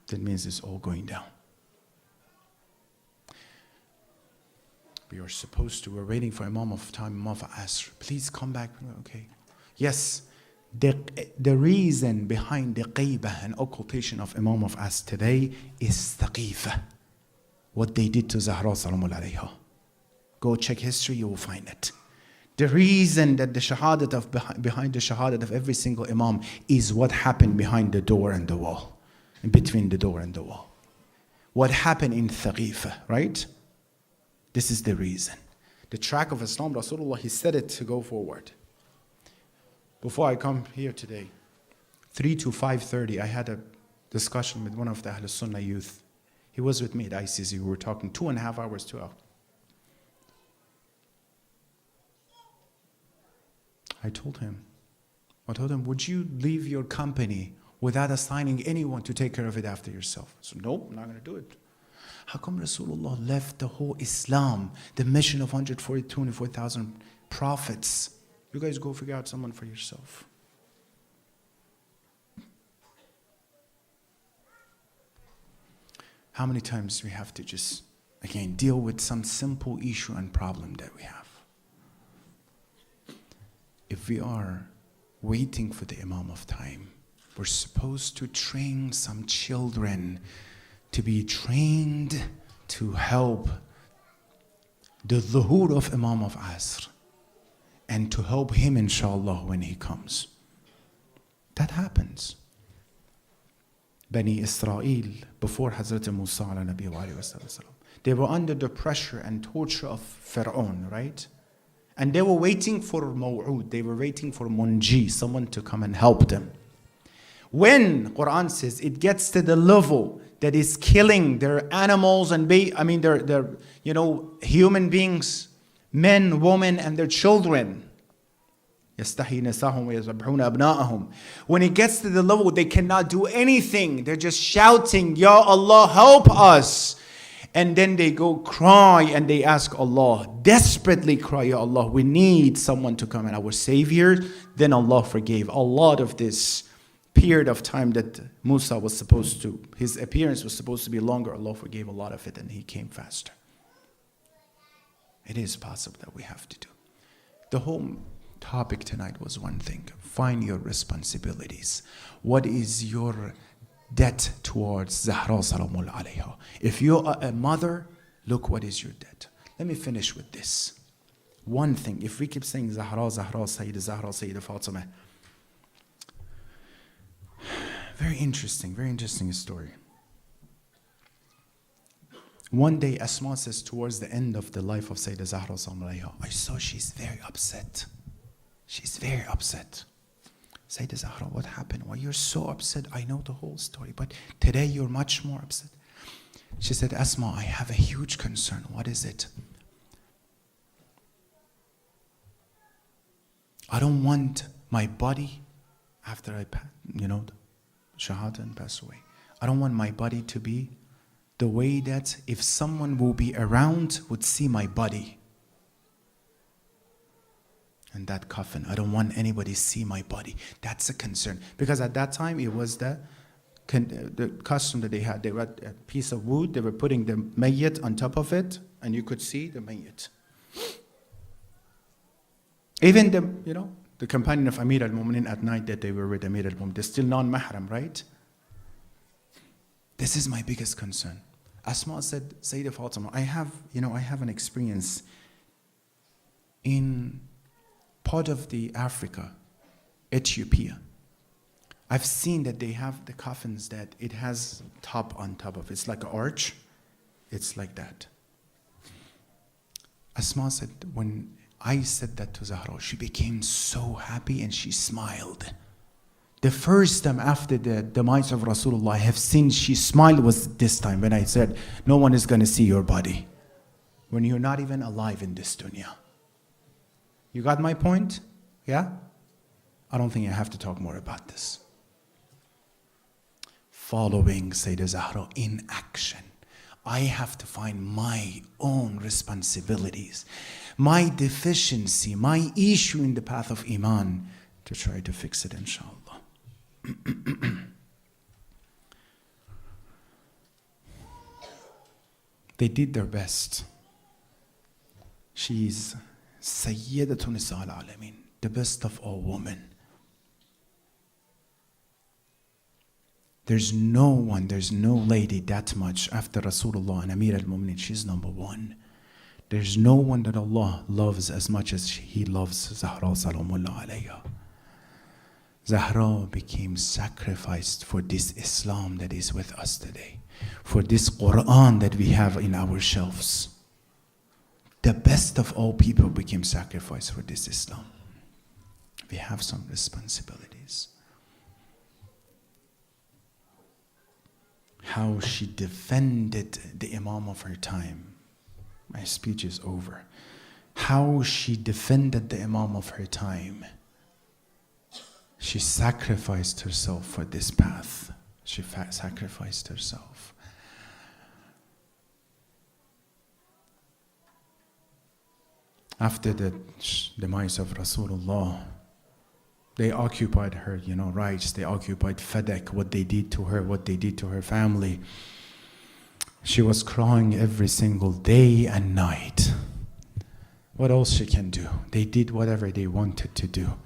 That means it's all going down. We are supposed to, we're waiting for Imam of time, Imam of Asr. Please come back. Okay. Yes, the reason behind the qaybah and occultation of Imam of Asr today is Thaqifah. What they did to Zahra salamullah alayha. Go check history, you will find it. The reason that the Shahadat of behind the Shahadat of every single Imam is what happened behind the door and the wall. In between the door and the wall. What happened in Thaqifah, right? This is the reason. The track of Islam, Rasulullah, he said it to go forward. Before I come here today, 3 to 5:30, I had a discussion with one of the Ahl Sunnah youth. He was with me at ICC. We were talking 2.5 hours, 2 hours. I told him, would you leave your company without assigning anyone to take care of it after yourself? So nope, I'm not going to do it. How come Rasulullah left the whole Islam, the mission of 24,000 prophets? You guys go figure out someone for yourself. How many times we have to just, again, deal with some simple issue and problem that we have? If we are waiting for the Imam of time, we're supposed to train some children to be trained to help the dhuhur of Imam of Asr and to help him inshallah when he comes. That happens. Bani Israel, before Hazrat Musa ala Nabi wa alayhi wa sallam, they were under the pressure and torture of Pharaoh, right? And they were waiting for Maw'ud, they were waiting for Munji, someone to come and help them. When Quran says it gets to the level that is killing their animals and their human beings, men, women, and their children. When it gets to the level they cannot do anything, they're just shouting, Ya Allah, help us. And then they go cry and they ask Allah, desperately cry, Ya Allah, we need someone to come and our Savior. Then Allah forgave a lot of this period of time that Musa was supposed to, his appearance was supposed to be longer. Allah forgave a lot of it and he came faster. It is possible that we have to do. The whole topic tonight was one thing. Find your responsibilities. What is your debt towards Zahra salamul alayha? If you are a mother, look what is your debt. Let me finish with this. One thing, if we keep saying Zahra, Sayyidah Fatima, Very interesting story. One day, Asma says, towards the end of the life of Sayyidah Zahra Salamullah, I saw she's very upset. She's very upset. Sayyidah Zahra, what happened? Why you're so upset? I know the whole story, but today you're much more upset. She said, Asma, I have a huge concern. What is it? I don't want my body, after I, Shahadat and pass away, I don't want my body to be the way that if someone will be around would see my body. And that coffin, I don't want anybody to see my body. That's a concern. Because at that time, it was the custom that they had. They had a piece of wood, they were putting the mayyit on top of it, and you could see the mayyit. Even the companion of Amir al-Mu'minin at night that they were with Amir al-Mu'minin, they're still non-mahram, right? This is my biggest concern. Asma said, Sayyidah Fatima, I have an experience in part of the Africa, Ethiopia. I've seen that they have the coffins that it has top on top of it. It's like an arch. It's like that. Asma said, when I said that to Zahra, she became so happy and she smiled. The first time after the demise of Rasulullah I have seen she smiled was this time when I said, no one is going to see your body when you're not even alive in this dunya. You got my point? Yeah? I don't think I have to talk more about this. Following Sayyidah Zahra in action. I have to find my own responsibilities, my deficiency, my issue in the path of Iman to try to fix it, inshallah. They did their best. She's Sayyidatun Nisa al-Alamin, the best of all women. There's no lady that much after Rasulullah and Amir al-Mu'minin. She's number one. There's no one that Allah loves as much as He loves Zahra Salamullah alayha. Zahra became sacrificed for this Islam that is with us today, for this Quran that we have in our shelves. The best of all people became sacrificed for this Islam. We have some responsibilities. How she defended the Imam of her time. My speech is over. How she defended the Imam of her time. She sacrificed herself for this path. She sacrificed herself. After the demise of Rasulullah, they occupied her, rights. They occupied Fadak, what they did to her, what they did to her family. She was crying every single day and night. What else she can do? They did whatever they wanted to do.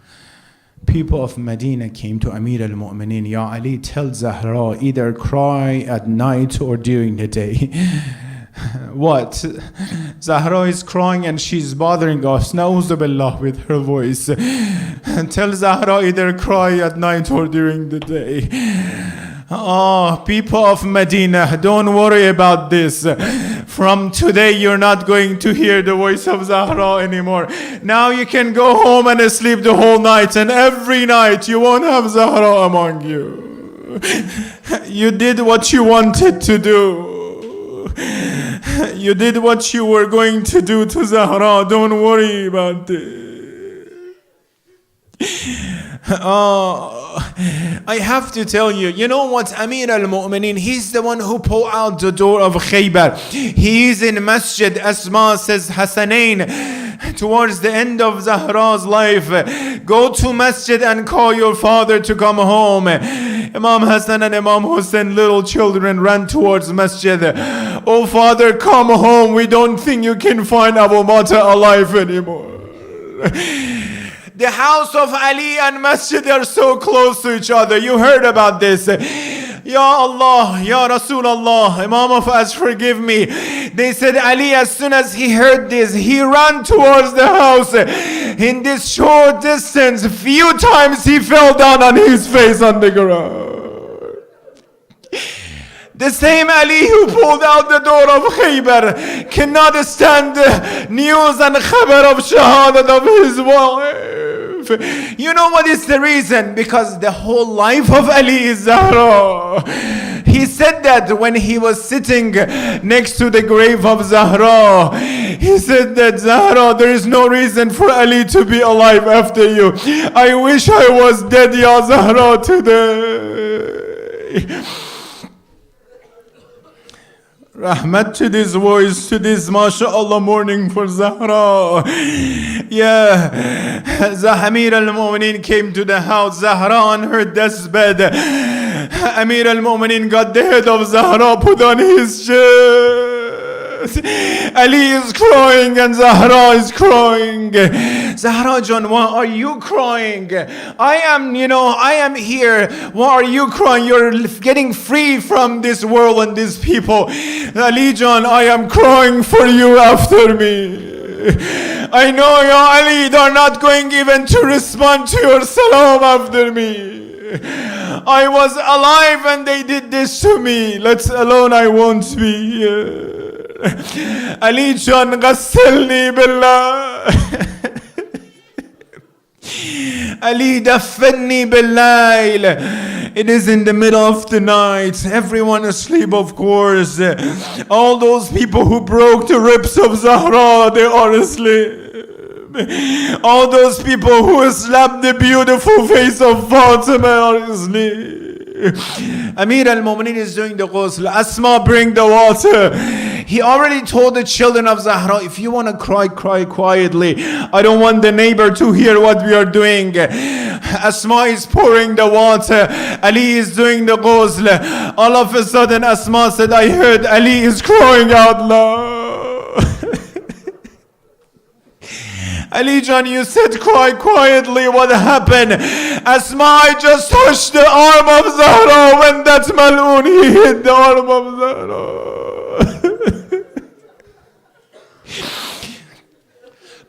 People of Medina came to Amir al-Mu'minin, Ya Ali, tell Zahra, either cry at night or during the day. What? Zahra is crying and she's bothering us. Na'udhu billah with her voice. Tell Zahra either cry at night or during the day. People of Medina, don't worry about this. From today, you're not going to hear the voice of Zahra anymore. Now you can go home and sleep the whole night, and every night you won't have Zahra among you. You did what you wanted to do. You did what you were going to do to Zahra. Don't worry about this. I have to tell you, you know what, Amir al-Mu'minin, he's the one who pulled out the door of Khaybar. He's in Masjid. Asma says, Hasanain, towards the end of Zahra's life, go to Masjid and call your father to come home. Imam Hassan and Imam Hussein, little children, ran towards Masjid. Oh father, come home. We don't think you can find Abu Mata alive anymore. The house of Ali and Masjid are so close to each other. You heard about this. Ya Allah, Ya Rasulullah, Imam of us, forgive me. They said Ali, as soon as he heard this, he ran towards the house. In this short distance, few times he fell down on his face on the ground. The same Ali who pulled out the door of Khaybar cannot stand the news and khabar of Shahadat of his wife. You know what is the reason? Because the whole life of Ali is Zahra. He said that when he was sitting next to the grave of Zahra. He said that, Zahra, there is no reason for Ali to be alive after you. I wish I was dead, Ya Zahra, today. Rahmat to this voice, to this mashallah morning for Zahra. Yeah, Amir al-Mu'mineen came to the house, Zahra on her deathbed. Amir al-Mu'mineen got the head of Zahra put on his chest. Ali is crying and Zahra is crying. Zahra John, why are you crying? I am here. Why are you crying? You're getting free from this world and these people. Ali John, I am crying for you after me. I know, Ya Ali, they're not going even to respond to your salam after me. I was alive and they did this to me. Let alone I won't be here. Ali John, غسلني بالله. Ali دفني بالليل. It is in the middle of the night. Everyone asleep, of course. All those people who broke the ribs of Zahra, they are asleep. All those people who slapped the beautiful face of Fatima are asleep. Amir al-Mu'mineen is doing the ghusl. Asma, bring the water. He already told the children of Zahra, if you want to cry, cry quietly. I don't want the neighbor to hear what we are doing. Asma is pouring the water. Ali is doing the ghusl. All of a sudden Asma said, I heard Ali is crying out loud. Ali John, you said cry quietly. What happened? Asma, I just touched the arm of Zahra. When that Mal'oon, he hit the arm of Zahra.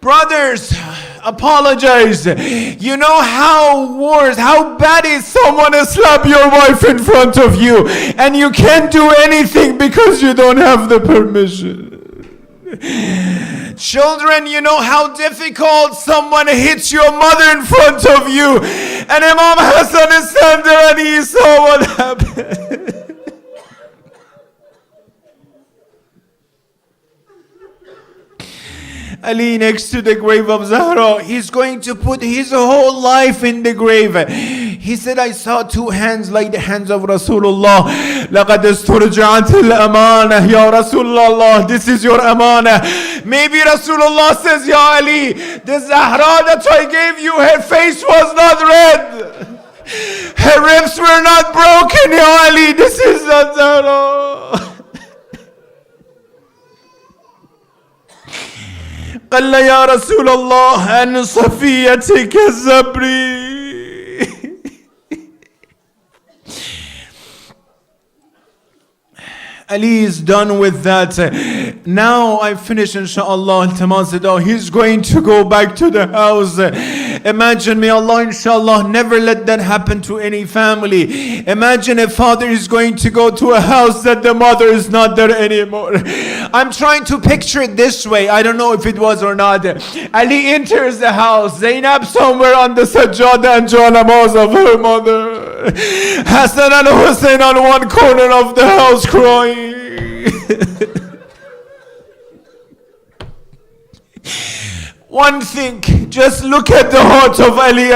Brothers, apologize. You know how bad is someone to slap your wife in front of you and you can't do anything because you don't have the permission. Children, you know how difficult someone hits your mother in front of you, and Imam Hassan is standing there and he saw what happened. Ali next to the grave of Zahra, he's going to put his whole life in the grave. He said, I saw two hands like the hands of Rasulullah. لَقَدْ اسْتُرْجَعَتِ الْأَمَانَةِ Ya Rasulullah, this is your amana. Maybe Rasulullah says, Ya Ali, the Zahra that I gave you, her face was not red. Her ribs were not broken, Ya Ali. This is the Zahra. قال يا رسول الله أن صفيتك الزبري. Ali is done with that. Now I finish, inshallah. He's going to go back to the house. Imagine, may Allah, inshallah, never let that happen to any family. Imagine a father is going to go to a house that the mother is not there anymore. I'm trying to picture it this way. I don't know if it was or not. Ali enters the house. Zainab somewhere on the sajjada and namaz of her mother. Hassan and Hussein on one corner of the house crying. One thing, just look at the heart of Ali.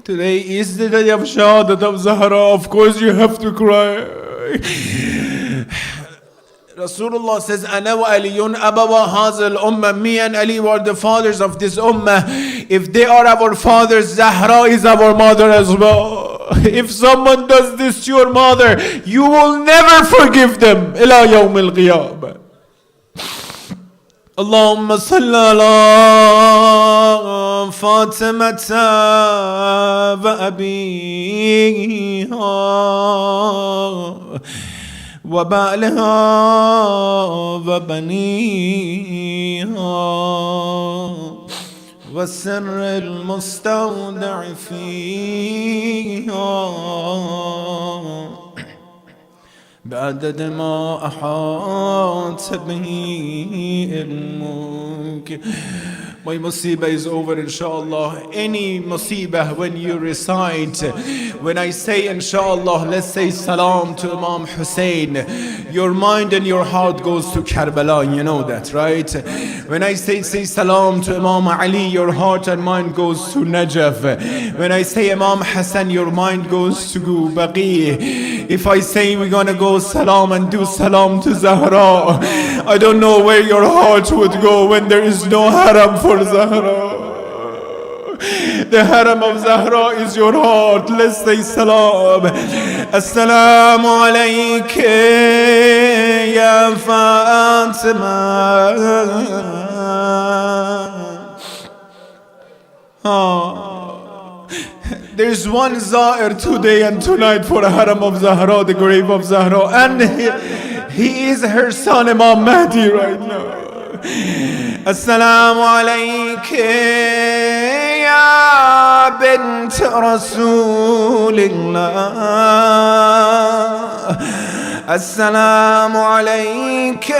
Today is the day of Shahadat of Zahra. Of course you have to cry. Rasulullah says, Ana wa Aliyun abawa hazal ummah. Me and Ali were the fathers of this ummah. If they are our fathers, Zahra is our mother as well. If someone does this to your mother, you will never forgive them. Ila yawm al-qiyamah. اللهم صل على فاطمة وأبيها وبعلها وبنيها والسر المستودع فيها بعدد ما أحاط به علمك. My musibah is over, inshallah. Any musibah when you recite, when I say inshallah, let's say salam to Imam Hussein, your mind and your heart goes to Karbala, you know that, right? When I say salam to Imam Ali, your heart and mind goes to Najaf. When I say Imam Hassan, your mind goes to Baqi. If I say we're gonna go salam and do salam to Zahra, I don't know where your heart would go when there is no haram for Zahra. The haram of Zahra is your heart. Let's say salam. Assalamu alayka ya Fatima. There's one Zahir today and tonight for the haram of Zahra, the grave of Zahra, and he is her son Imam Mahdi right now. Assalamu alayka ya bint Rasulillah. السلام عليك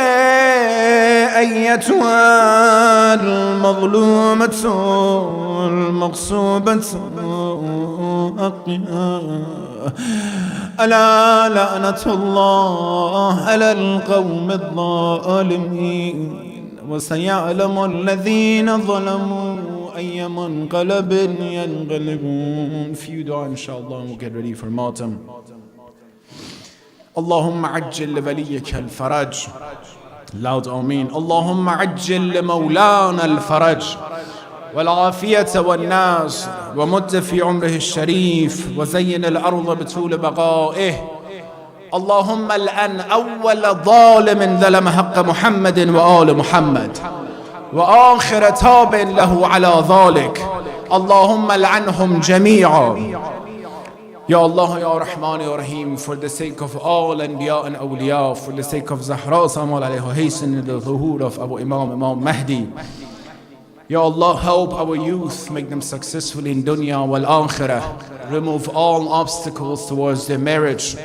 أيتها المظلومة المغصوبة ألا لعنة الله على القوم الظالمين وسيعلم الذين ظلموا أي منقلب ينقلبون. Few dua inshallah, we'll get ready for Matam. اللهم عجل لوليك الفرج. Loud آمين. اللهم عجل لمولانا الفرج والعافية والناس ومد في عمره الشريف وزين الأرض بطول بقائه. اللهم الآن أول ظالم ظلم حق محمد وآل محمد وآخر تاب له على ذلك. اللهم لعنهم جميعا. Ya Allah, Ya Rahman, Ya Rahim, for the sake of all Anbiya and Awliya, for the sake of Zahra, Samal alayha, hasten the zuhur of Abu Imam Mahdi. Ya Allah, help our youth, make them successful in dunya wal akhirah. Remove all obstacles towards their marriage.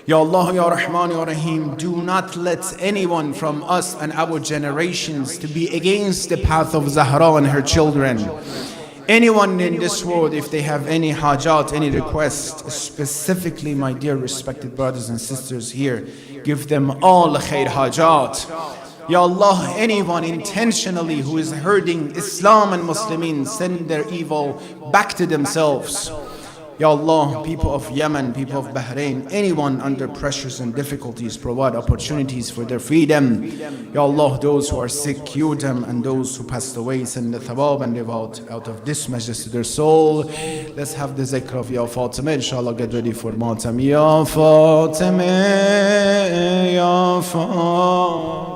Ya Allah, Ya Rahman, Ya Rahim, do not let anyone from us and our generations to be against the path of Zahra and her children. Anyone in this world, if they have any hajat, any request, specifically my dear respected brothers and sisters here, give them all khair hajat. Ya Allah, anyone intentionally who is hurting Islam and Muslimin, send their evil back to themselves. Ya Allah, people of Yemen, people of Bahrain, anyone under pressures and difficulties, provide opportunities for their freedom. Ya Allah, those who are sick, cure them, and those who passed away, send the thawab and live out of this majlis to their soul. Let's have the zikr of Ya Fatima. Inshallah, get ready for Matam. Ya Fatima, Ya Fatima.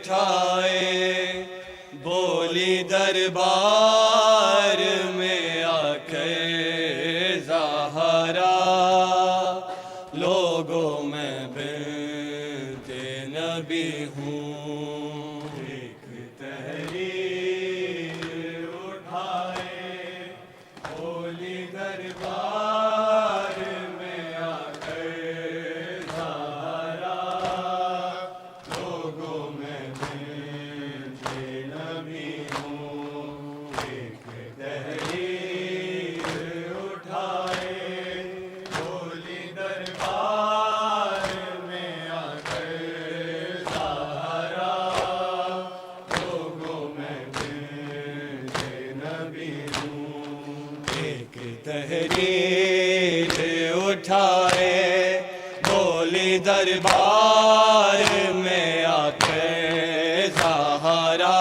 اٹھائے بولی دربار میں آ کر زہرا لوگوں میں بنت نبی ہوں ایک تحریر اٹھائے بولی دربار میں آ کر زہرا لوگوں میں بنت نبی ہوں ایک تحریر اٹھائے بولی دربار میں آ کر زہرا لوگوں میں بنت نبی ہوں ایک تحریر اٹھائے بولی دربار میں آ کر زہرا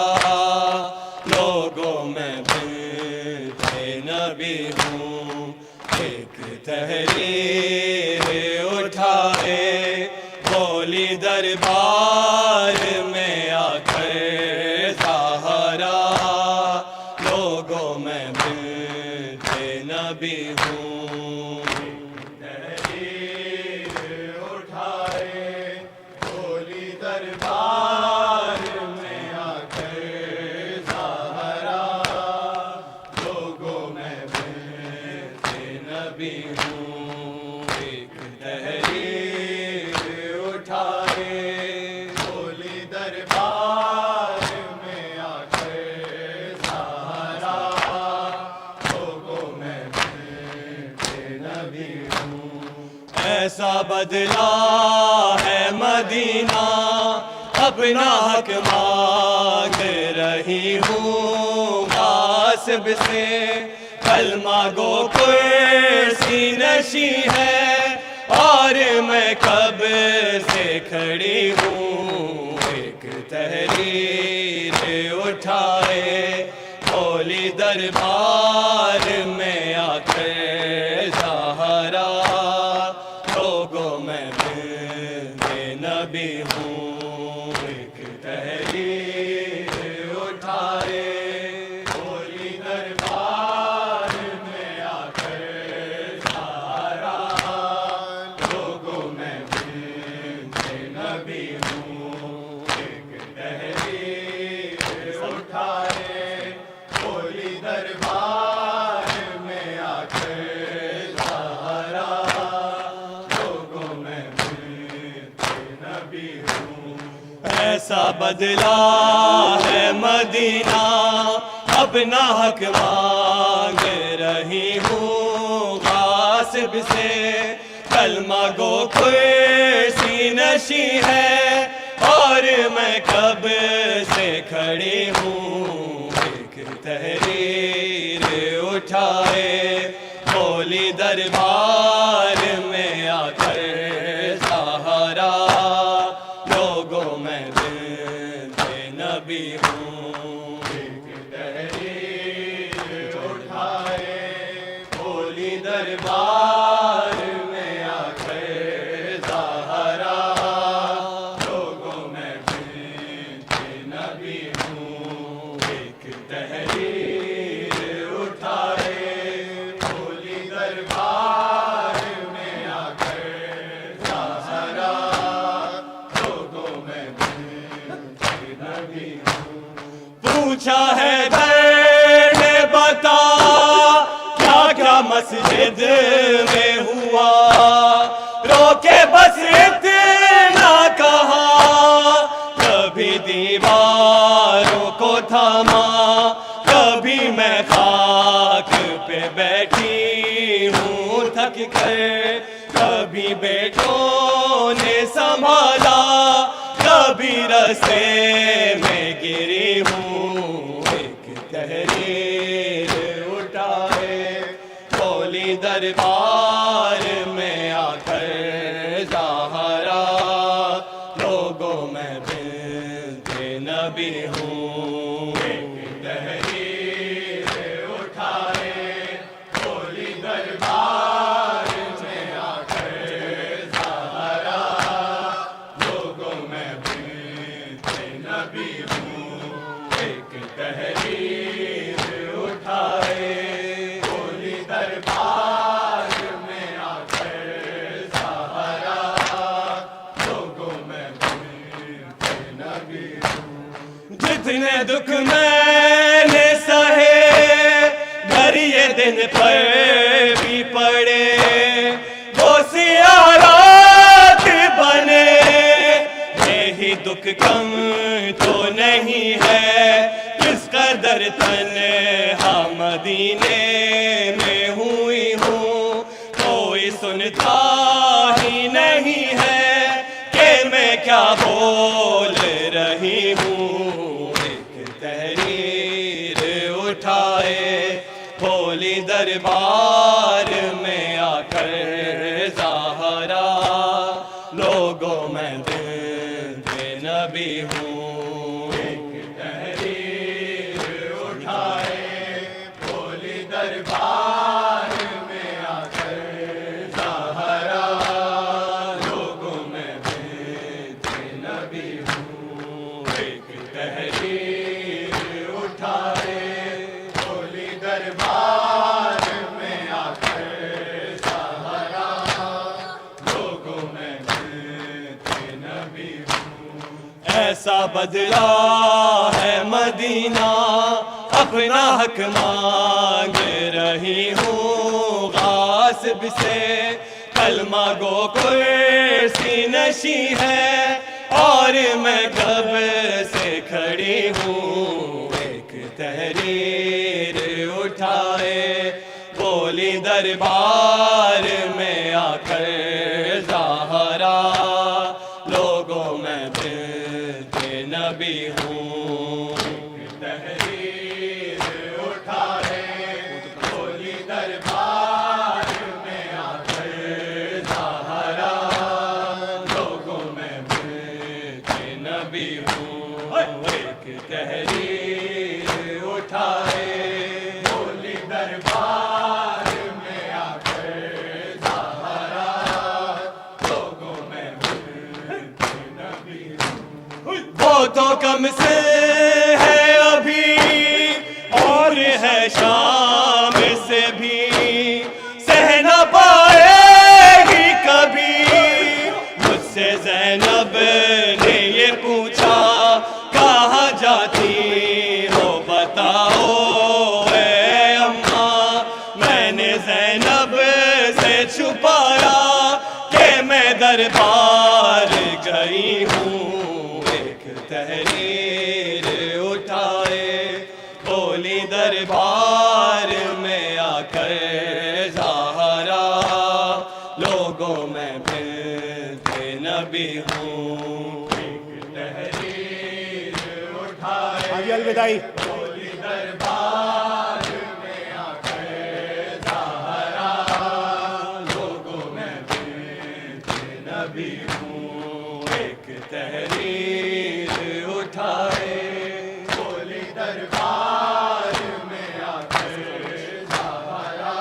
لوگوں میں بنت نبی ہوں ایک تحریر اٹھائے بولی دربار میں آ کر زہرا لوگوں میں بنت نبی ہوں تحریر اٹھائے بولی دربار میں آ کر زہرا لوگوں میں بنت نبی ہوں ایک تحریر اٹھائے بولی دربار میں آ کر زہرا لوگوں میں بنت نبی ہوں ایسا بدلا ہے مدینہ اپنا حق مانگ رہی ہوں غاصب سے کلمہ گو کرسی نشی ہے اور میں کب سے کھڑی ہوں ایک تحریر اٹھائے بولی دربار میں آ کر زہرا لوگوں میں بنت نبی ہوں ایک تحریر اٹھائے بولی دربار میں آ کر زہرا لوگوں میں بنت نبی ہوں ایک تحریر اٹھائے بولی دربار میں آ کر زہرا لوگوں میں بنت نبی ہوں ایسا بدلا ہے مدینہ اپنا حق مانگ رہی ہوں غاصب سے کلمہ گو کرسی نشی ہے اور میں کب سے کھڑی ہوں ایک تحریر اٹھائے بولی دربار میں آ کر زہرا لوگوں میں بنت نبی ہوں ایک تحریر اٹھائے بولی دربار میں آ کر زہرا لوگوں میں بنت نبی ہوں ایک تحریر اٹھائے بولی دربار میں آ کر زہرا لوگوں میں بنت نبی ہوں پوچھا ہے در نے بتا کیا کیا مسجد میں ہوا روکے بس اتنا کہا کبھی دیواروں کو تھاما کبھی میں خاک پہ بیٹھی ہوں تھک کر کبھی بیٹوں نے سنبھالا کبھی رستے میں گری ہوں ایک تحریر اٹھائے بولی دربار میں آ کر زہرا لوگوں میں بنت نبی ہوں ایک تحریر اٹھائے بولی دربار میں آ کر زہرا لوگوں میں بنت نبی جتنے دکھ میں نے سہے گھر یہ دن پر بھی پڑے وہ سیاہ رات بنے یہی دکھ کم تو نہیں ہے کس قدر تنہا مدینے میں ہوئی ہوں کوئی سنتا ہی نہیں ہے کہ میں کیا بول رہی ہوں ایک تحریر اٹھائے کھولی دربار میں آ کر زہرا لوگوں میں دل کے نبی ہوں ایک تحریر اٹھائے کھولی دربار میں آ کر زہرا لوگوں میں دل کے نبی ہوں ایک تحریر اٹھائے کھولی دربار میں آ کر زہرا لوگوں میں دل کے نبی ہوں ایسا بدلا ہے مدینہ اپنا حق مانگ رہی ہوں غاصب سے کلمہ گو کرسی نشی ہے اور میں کب سے کھڑی ہوں ایک تحریر اٹھائے بولی دربار میں آ کر زہرا لوگوں میں بنت نبی ہوں ایک تحریر اٹھائے بولی دربار میں آ کر زہرا لوگوں میں بنت نبی ہوں ایک تحریر اٹھائے بولی دربار میں آ کر زہرا لوگوں میں بنت نبی ہوں وہ تو کم سے ہے ابھی اور ہے شام سے بھی سہ نہ پائے گی کبھی مجھ سے زینب نے یہ پوچھا کہاں جاتی ہو بتاؤ اے اماں میں نے زینب سے چھپایا کہ میں دربار گئی ہوں ایک تحریر اٹھائے بولی دربار میں آ کر زہرا لوگوں میں بنت نبی ہوں ایک تحریر اٹھائے الوداعی بولی دربار میں آ کر زہرا لوگوں میں بنت نبی ہوں ایک تحریر اٹھائے بولی دربار میں آ کر زہرا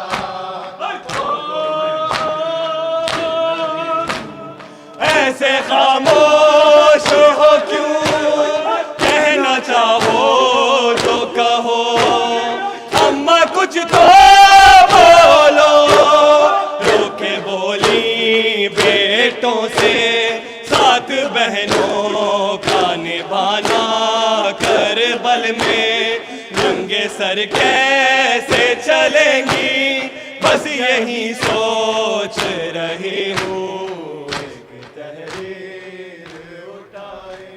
ایسے خاموش ہو کیوں کہنا چاہو تو کہو اماں کچھ تو بولو رو کے بولی بیٹوں سے سات بہنوں کا نبھانا کربل میں ننگے سر کیسے چلیں گی بس یہی سوچ رہی ہوں ایک تحریر اٹھائے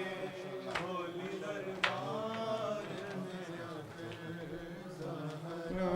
بولی دربار میں آ کر Zahra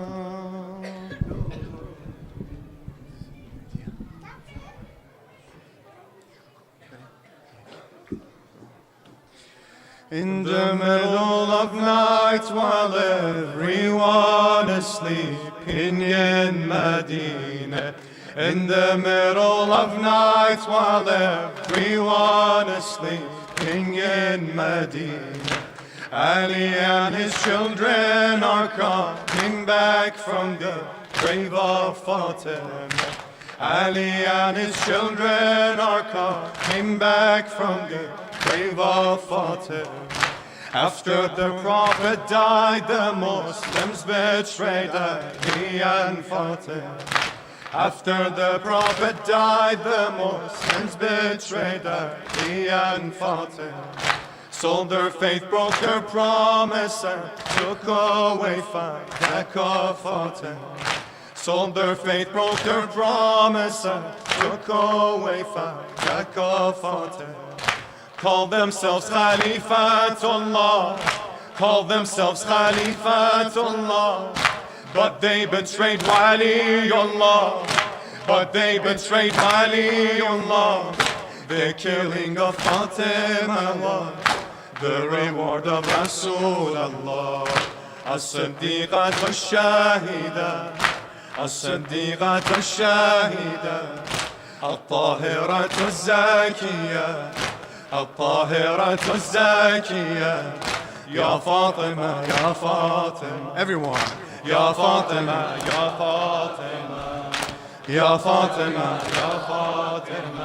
In the middle of night while everyone is sleeping in Medina. In the middle of night while everyone is sleeping in Medina. Ali and his children are coming back from the grave of Fatima. Ali and his children are coming back from the grave of Fatima. After the Prophet died, the Muslims betrayed Ali and Fatima. After the Prophet died, the Muslims betrayed Ali and Fatima. Sold their faith, broke their promise, and took away Fatima. Sold their faith, broke their promise, and took away Fatima. Called themselves Khalifatullah, called themselves Khalifatullah, but they betrayed Waliullah, but they betrayed Waliullah. The killing of Fatima was the reward of Rasulullah. As-Siddiqat al-Shahida, As-Siddiqat al-Shahida, Al-Tahirat al-Zakiyya, Al-Tahirat al-Zakiyya. Ya Fatima, Ya Fatima, everyone. Ya Fatima, Ya Fatima, Ya Fatima, Ya Fatima,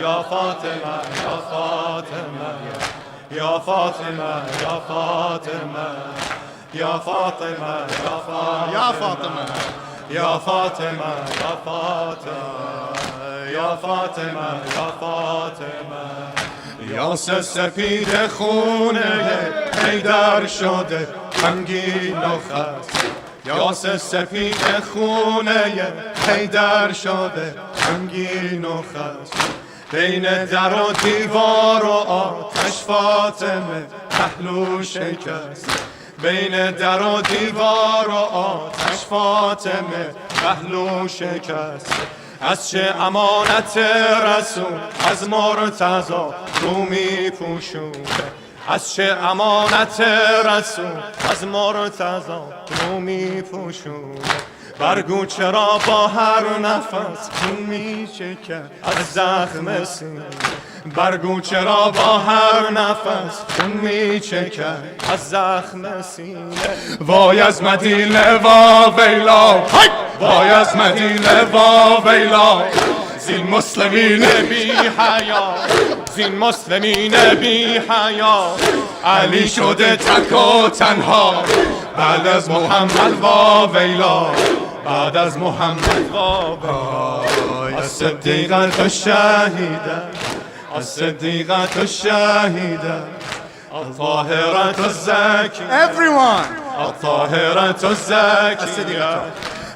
Ya Fatima, Ya Fatima, Ya Fatima, Ya Fatima, Ya Fatima, Ya Fatima, Ya Fatima, Ya Fatima, Ya Fatima, Ya Fatima. یا سپید خونه حیدر شده غمگین و خست. یا سپید خونه حیدر شده غمگین و خست. بین در و دیوار و آتش فاطمه پهلو شکست. بین در و دیوار و آتش فاطمه پهلو شکست. از چه امانت رسول از مرتضی رو می پوشونه. از چه امانت رسول از مرتضی رو می پوشونه. برگو چرا با هر نفس خون می چکد از زخم سینه. برگو چرا با هر نفس خون می چکد از زخم سینه. وای از مدینه و ویلا، وای از مدینه و ویلا، زین مسلمین بی حیا، زین مسلمین بی حیا. علی شده تک و تنها بعد از محمد و ویلا، بعد از محمد و ویلا. الصدیقة الشهیده، الصدیقة الشهیده، الطاهرة الزاکیه. Everyone. الطاهرة الزاکیه،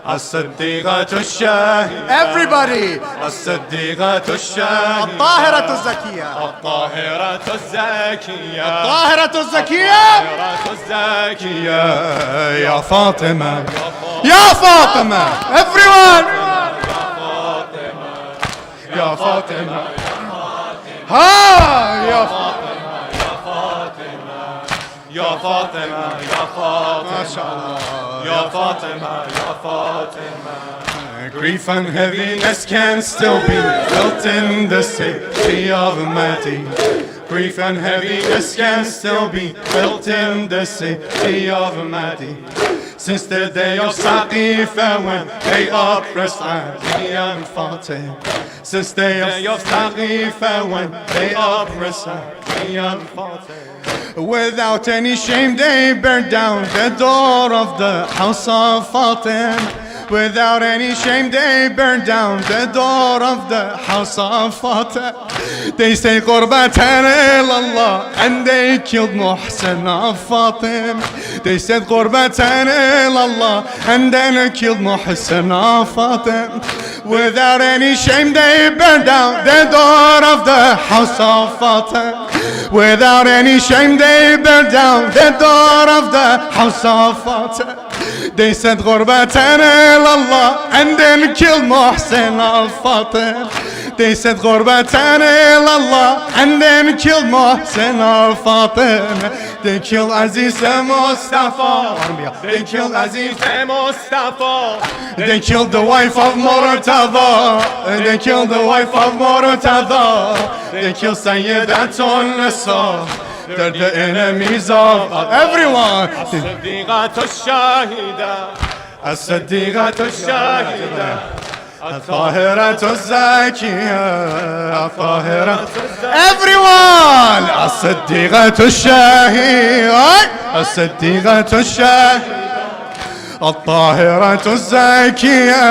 الصديقة الشاهدة. Everybody. الصديقة الشاهدة، الطاهرة الزكية، الطاهرة الزكية، الطاهرة الزكية، الطاهرة الزكية. يا فاطمة، يا فاطمة. Everyone. يا فاطمة، ها يا فاطمة، يا فاطمة، يا فاطمة، يا فاطمة، ما شاء الله. يا فاطمة، يا فاطمة. Grief and heaviness can still be felt in the city of Madi. Grief and heaviness can still be felt in the city of Madi. Since the day of Saqifa when they oppressed Ali and Fatima. Since the day of Saqifa when they oppressed Ali and Fatima. Without any shame they burned down the door of the house of Fatima. Without any shame they burned down the door of the house of Fatima. They say Qurbatan ilallah and they killed Muhsin of Fatima. They said Qurbatan ilallah and then killed Muhsin of Fatima. Without any shame they burned down the door of the house of Fatima. Without any shame they burned down the door of the house of Fatima. They said Qurbatan ilallah and then killed Muhsin of Fatima. They said Qurbatan ilallah and then killed Muhsin of Fatima. They killed Aziz Mustafa. They killed Aziz Mustafa. They killed the wife of Murtada. They killed the wife of Murtada. They killed Sayyidatun Nisa. They're the enemies of everyone. الصديقة الشاهدة، الصديقة الشاهدة، الطاهرة الزاكية، الطاهرة. Everyone. الصديقة الشاهدة، الصديقة الشاهدة، الطاهرة الزاكية،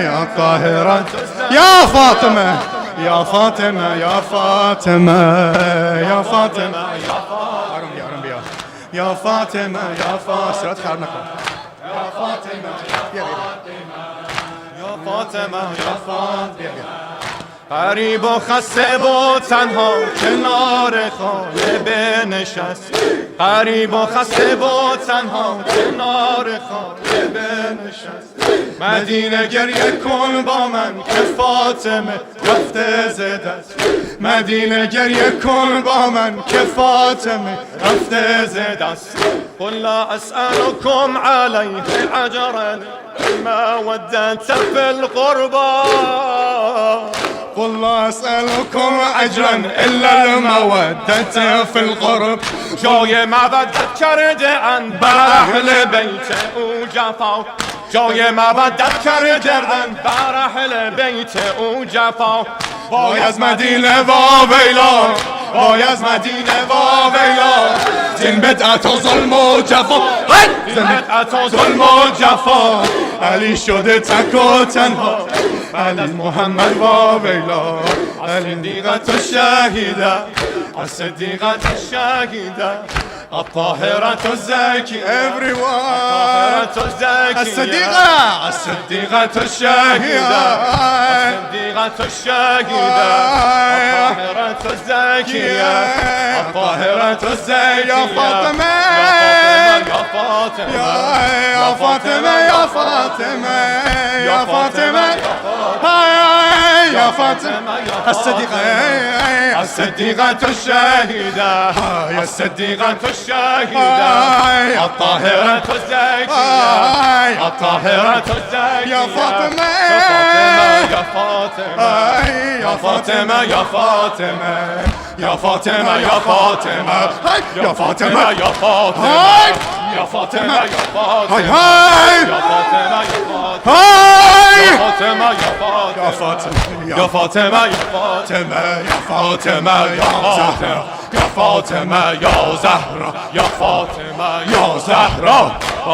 يا طاهرة. يا فاطمة، يا فاطمة يا فاطمة يا فاطمة يا فاطمة يا فاطمة يا فاطمة يا فاطمة يا فاطمة غریب و خسته بود تنها کنار خانه بنشست غریب و خسته بود تنها کنار خانه بنشست مدینه گریه کن با من که فاطمه رفته ز دست مدینه گریه کن با من که فاطمه رفته ز دست قل لا اسألكم عليه اجرا المودة في القربى قل لا اسألكم اجرا الا المودة في القرب جای مودت کرده اند بر اهل بیت او جفا جای مودت کرده اند بر اهل بیت او جفا وای از مدینه و ویلا وای از مدینه و ویلا زین بدعت و ظلم و جفا زین بدعت و ظلم و جفا علی شده تک و تنها علی محمد و ویلا الصدیقة الشهیده الصدیقة الشهیده الطاهرة الزاكية everyone الصديقة الصديقة الشهيدة الصديقة الشهيدة الطاهرة الزاكية الطاهرة الزاكية يا فاطمة يا فاطمة يا فاطمة يا فاطمة يا فاطمة يا فاطمة الصديقة الصديقة الشهيدة الصديقة الشهيدة الطاهرة الزاكية الطاهرة الزاكية يا فاطمة يا فاطمة يا فاطمة يا فاطمة يا فاطمة يا فاطمة يا فاطمة يا فاطمة يا فاطمة يا فاطمة يا فاطمة يا فاطمة يا فاطمة يا فاطمة يا فاطمة يا فاطمة يا زهرة يا فاطمة يا زهرة يا فاطمة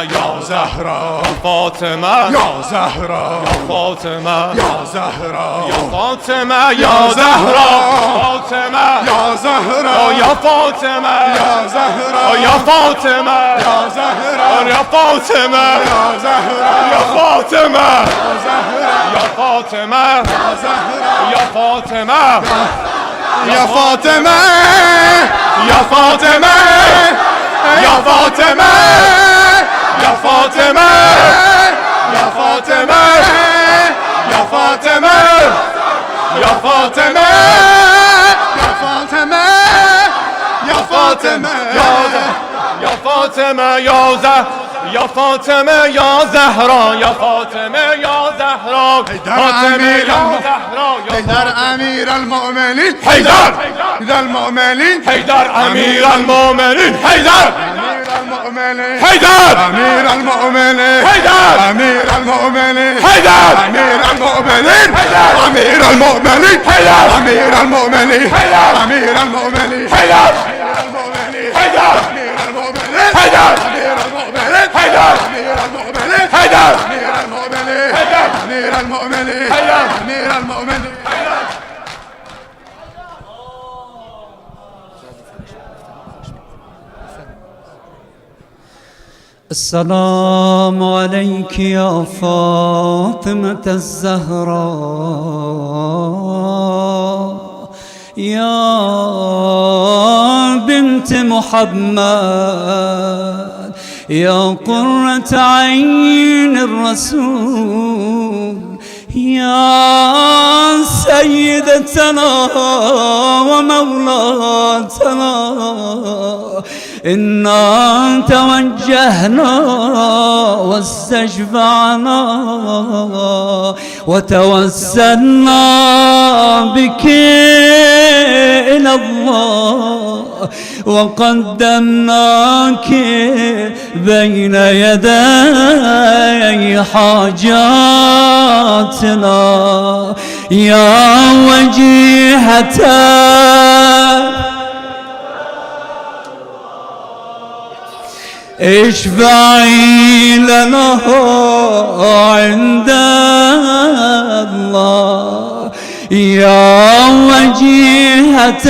يا زهرة فاطمة يا زهرة فاطمة يا زهرة فاطمة يا زهرة يا فاطمة يا زهرة فاطمة يا زهرة يا فاطمة يا زهرة يا فاطمة يا زهرة يا فاطمة يا زهرة يا فاطمة يا زهرة يا فاطمة يا زهرة يا فاطمة يا فاطمة يا فاطمة يا فاطمة يا فاطمة يا فاطمة يا فاطمة يا فاطمة يا فاطمة يا فاطمة يا فاطمة يا زهرة يا فاطمة يا زهرة يا فاطمة يا زهرة فاطمة يا زهرة حيدر أمير المؤمنين حيدر المؤمنين حيدر أمير المؤمنين حيدر المؤمنين حيدر أمير المؤمنين حيدر أمير المؤمنين حيدر أمير المؤمنين حيدر أمير المؤمنين حيدر أمير المؤمنين حيدر أمير المؤمنين حيدر المؤمنين حيدر أمير المؤمنين حيدر أمير المؤمنين حيدر أمير المؤمنين حيدر أمير المؤمنين حيدر أمير المؤمنين حيدر أمير المؤمنين السلام عليك يا فاطمة الزهراء يا بنت محمد يا قرة عين الرسول يا سيدتنا ومولاتنا إنا توجهنا واستشفعنا وتوسلنا بك إلى الله وقدمناك بين يدي حاجاتنا يا وجيهة اشفعي لنا عند الله يا وجيهة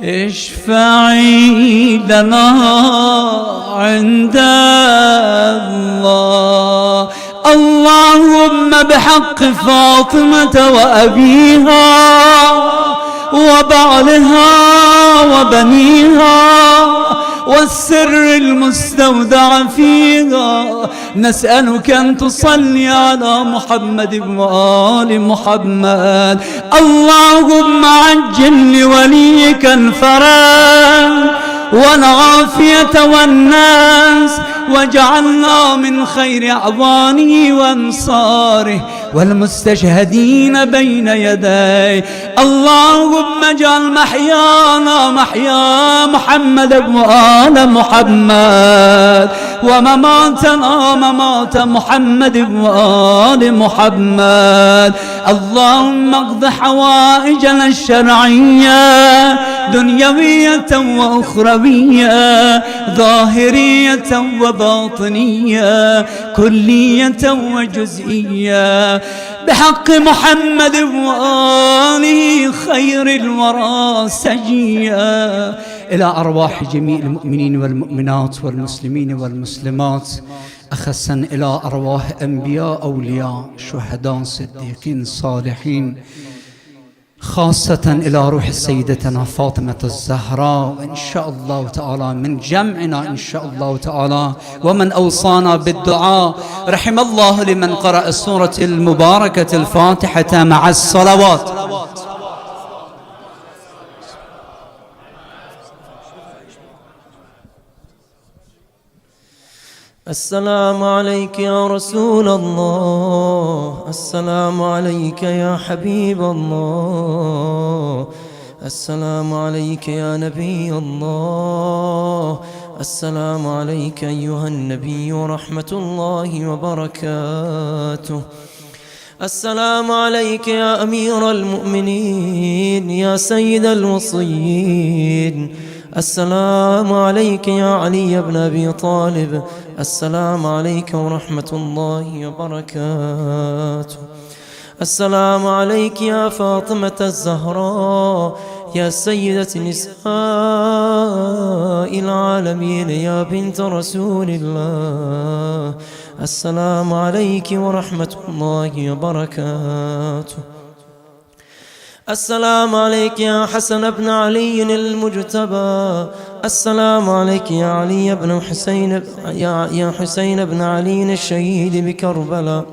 اشفعي لنا عند الله. اللهم بحق فاطمة وأبيها وبعلها وبنيها والسر المستودع فيها، نسألك أن تصلي على محمد وآل محمد. اللهم عجل لوليك الفرج والعافية والناس، واجعلنا من خير أعوانه وأنصاره والمستشهدين بين يديه. اللهم اجعل محيانا محيا محمد وآل محمد، ومماتنا ممات محمد وآل محمد. اللهم اقض حوائجنا الشرعية دنيوية وأخروية، ظاهرية وباطنية، كلية وجزئية، بحق محمد وآله خير الورى سجيا، إلى أرواح جميع المؤمنين والمؤمنات والمسلمين والمسلمات، أخصا إلى أرواح أنبياء أولياء شهداء صديقين صالحين، خاصة إلى روح سيدتنا فاطمة الزهراء، وإن شاء الله تعالى من جمعنا إن شاء الله تعالى، ومن أوصانا بالدعاء. رحم الله لمن قرأ السورة المباركة الفاتحة مع الصلوات. السلام عليك يا رسول الله، السلام عليك يا حبيب الله، السلام عليك يا نبي الله، السلام عليك أيها النبي ورحمة الله وبركاته. السلام عليك يا أمير المؤمنين يا سيد الوصيين. السلام عليك يا علي بن أبي طالب. السلام عليك ورحمة الله وبركاته. السلام عليك يا فاطمة الزهراء يا سيدة نساء العالمين يا بنت رسول الله. السلام عليك ورحمة الله وبركاته. السلام عليك يا حسن بن علي المجتبى. السلام عليك يا علي بن حسين يا حسين بن علي الشهيد بكربلاء.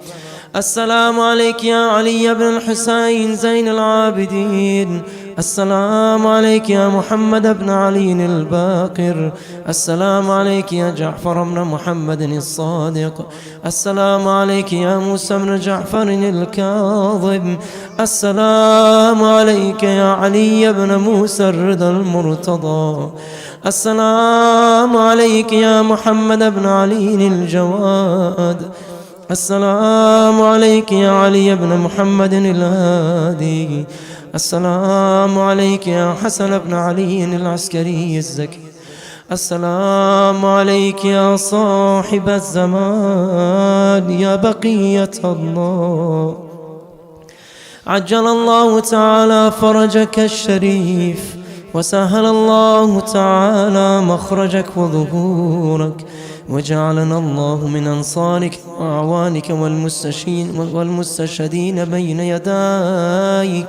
السلام عليك يا علي بن الحسين زين العابدين. السلام عليك يا محمد بن علي الباقر. السلام عليك يا جعفر بن محمد الصادق. السلام عليك يا موسى بن جعفر الكاظم. السلام عليك يا علي بن موسى الرضا المرتضى. السلام عليك يا محمد بن علي الجواد. السلام عليك يا علي بن محمد الهادي. السلام عليك يا حسن بن علي العسكري الزكي. السلام عليك يا صاحب الزمان يا بقية الله. عجل الله تعالى فرجك الشريف، وسهل الله تعالى مخرجك وظهورك، وجعلنا الله من أنصارك وأعوانك والمستشهدين بين يديك.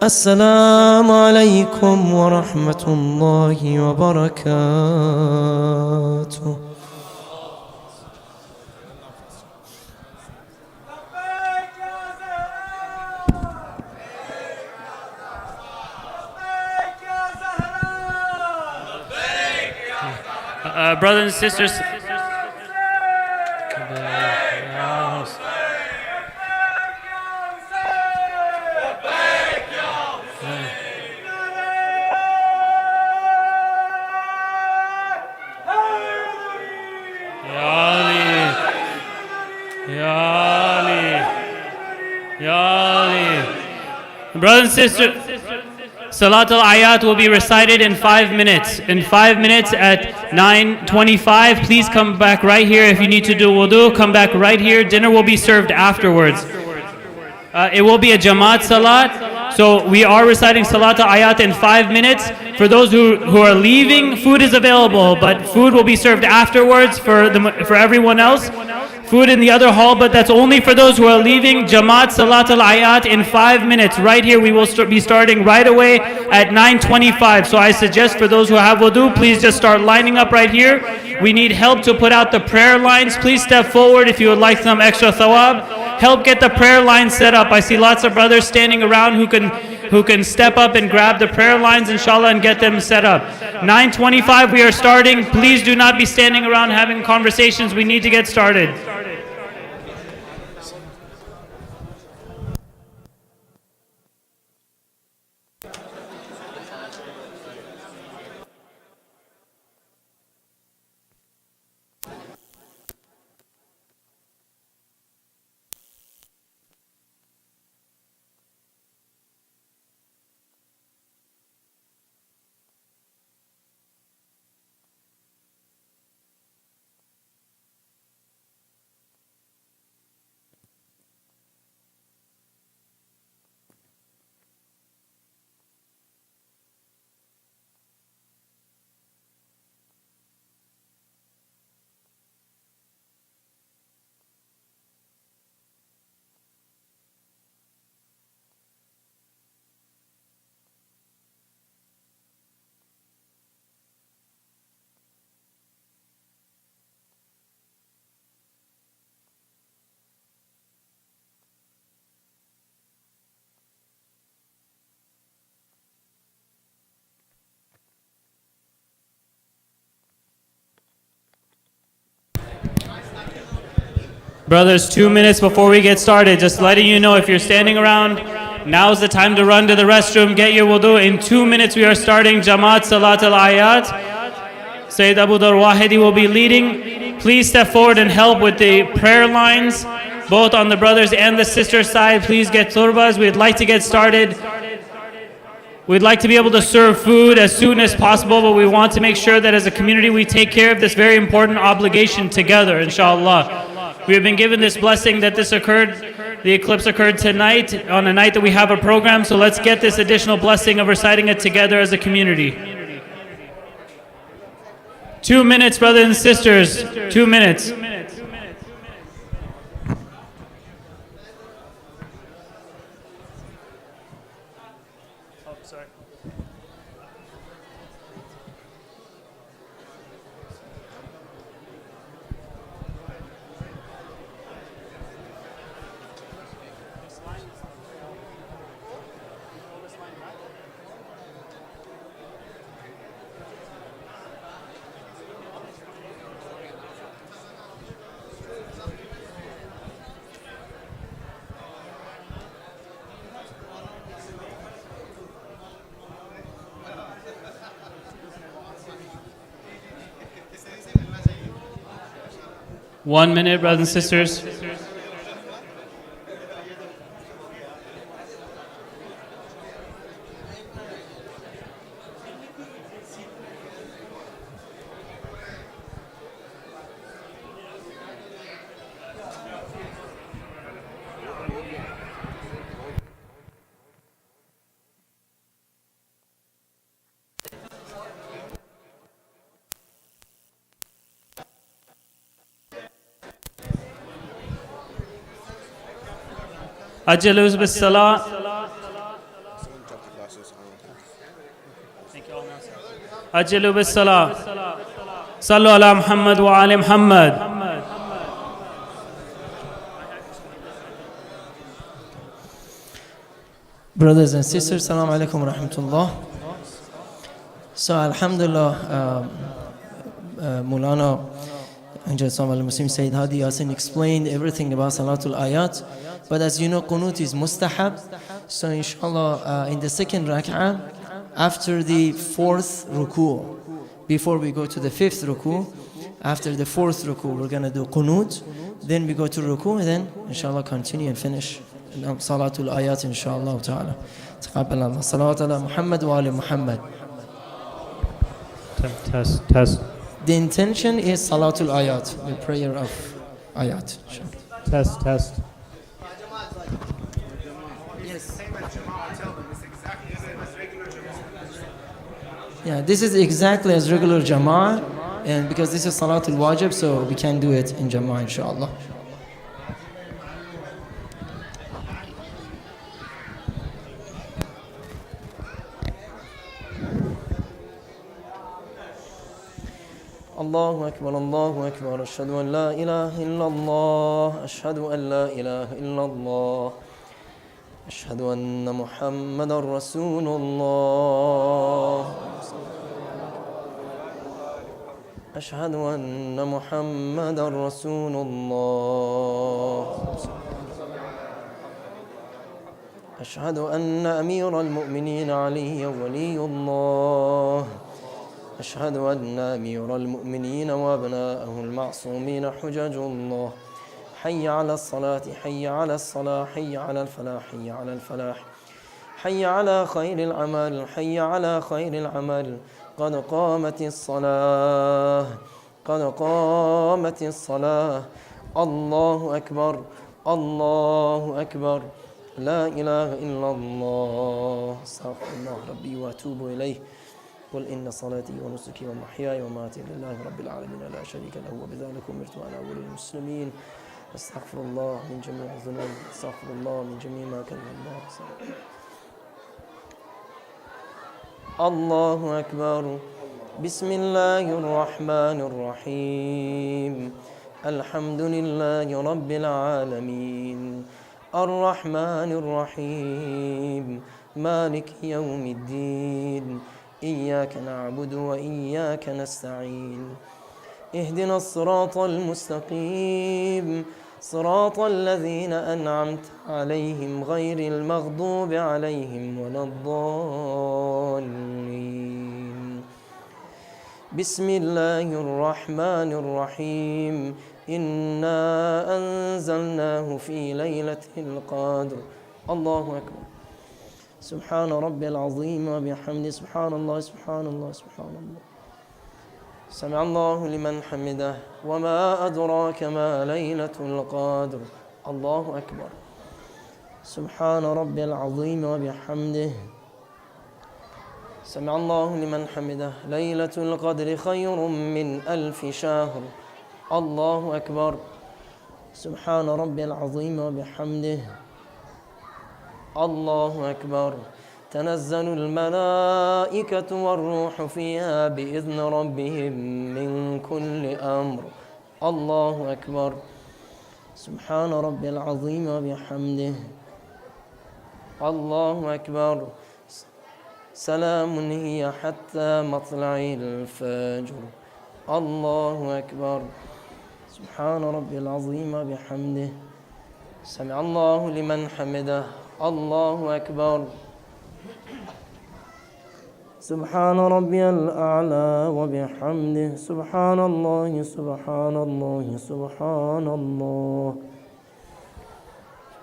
السلام عليكم ورحمة الله وبركاته. Brothers and sisters, brothers and sisters, Salat al-Ayat will be recited in 5 minutes. In 5 minutes at 9:25, please come back right here. If you need to do wudu, come back right here. Dinner will be served afterwards. It will be a Jamaat Salat. So we are reciting Salat al-Ayat in 5 minutes. For those who are leaving, food is available, but food will be served afterwards for everyone else. Food in the other hall, but that's only for those who are leaving. Jamaat Salat al-Ayat in 5 minutes. Right here, we will be starting right away at 9:25. So I suggest for those who have wudu, please just start lining up right here. We need help to put out the prayer lines. Please step forward if you would like some extra thawab. Help get the prayer lines set up. I see lots of brothers standing around who can step up and grab the prayer lines, inshallah, and get them set up. 9:25, we are starting. Please do not be standing around having conversations. We need to get started. Brothers, 2 minutes before we get started, just letting you know, if you're standing around, now's the time to run to the restroom, get your wudu. In 2 minutes we are starting Jamaat Salat al-Ayat. Sayyid Abu Dar Wahidi will be leading. Please step forward and help with the prayer lines, both on the brothers and the sister side. Please get turbas. We'd like to get started. We'd like to be able to serve food as soon as possible, but we want to make sure that as a community we take care of this very important obligation together, inshallah. We have been given this blessing that the eclipse occurred tonight, on a night that we have a program, so let's get this additional blessing of reciting it together as a community. 2 minutes, brothers and sisters, 2 minutes. One minute, brothers and sisters. Ajjalus bis salah. Ajjalu bis salah. Sallu ala Muhammad wa ali Muhammad. Brothers and sisters, Assalamu alaikum wa rahmatullah. So alhamdulillah, Mulana and Muslim Sayyid Hadi Yasin explained everything about Salatul Ayat. But as you know, Qunut is mustahab. So inshallah, in the second rak'ah, after the fourth ruku', before we go to the fifth ruku', after the fourth ruku', we're going to do Qunut. Then we go to ruku', and then inshallah continue and finish. صلاة الآيات إن شاء الله تعالى. تقبل الله. صلوات على محمد وآل محمد. Test. The intention is Salatul Ayat, the prayer of Ayat. Test. Yes. Yeah, this is exactly as regular Jama'ah, and because this is Salatul Wajib, so we can do it in Jama'ah, inshallah. الله أكبر الله أكبر أشهد أن لا إله إلا الله أشهد أن لا إله إلا الله أشهد أن محمدا رسول الله أشهد أن محمدا رسول الله أشهد أن أمير المؤمنين علي ولي الله أشهد أن أمير المؤمنين وأبناءه المعصومين حجج الله حي على الصلاة حي على الصلاة حي على الفلاح حي على الفلاح حي على خير العمل حي على خير العمل قد قامت الصلاة قد قامت الصلاة الله أكبر الله أكبر لا إله إلا الله استغفر الله ربي وأتوب إليه قل إن صلاتي ونسكي ومحياي ومماتي لله رب العالمين لا شريك له وبذلك أمرت وأنا أول المسلمين أستغفر الله من جميع الذنوب أستغفر الله من جميع ما كان الله الله أكبر بسم الله الرحمن الرحيم الحمد لله رب العالمين الرحمن الرحيم مالك يوم الدين إياك نعبد وإياك نستعين اهدنا الصراط المستقيم صراط الذين أنعمت عليهم غير المغضوب عليهم ولا الضالين بسم الله الرحمن الرحيم إنا أنزلناه في ليلة القدر الله أكبر سبحان ربي العظيم وبحمده سبحان الله سبحان الله سبحان الله سمع الله لمن حمده وما أدراك ما ليلة القدر الله أكبر سبحان ربي العظيم وبحمده سمع الله لمن حمده ليلة القدر خير من 1000 شهر الله أكبر سبحان ربي العظيم وبحمده الله أكبر تنزل الملائكة والروح فيها بإذن ربهم من كل أمر الله أكبر سبحان ربي العظيم وبحمده الله أكبر سلام هي حتى مطلع الفجر الله أكبر سبحان ربي العظيم وبحمده سمع الله لمن حمده الله أكبر سبحان ربي الأعلى وبحمده سبحان الله سبحان الله سبحان الله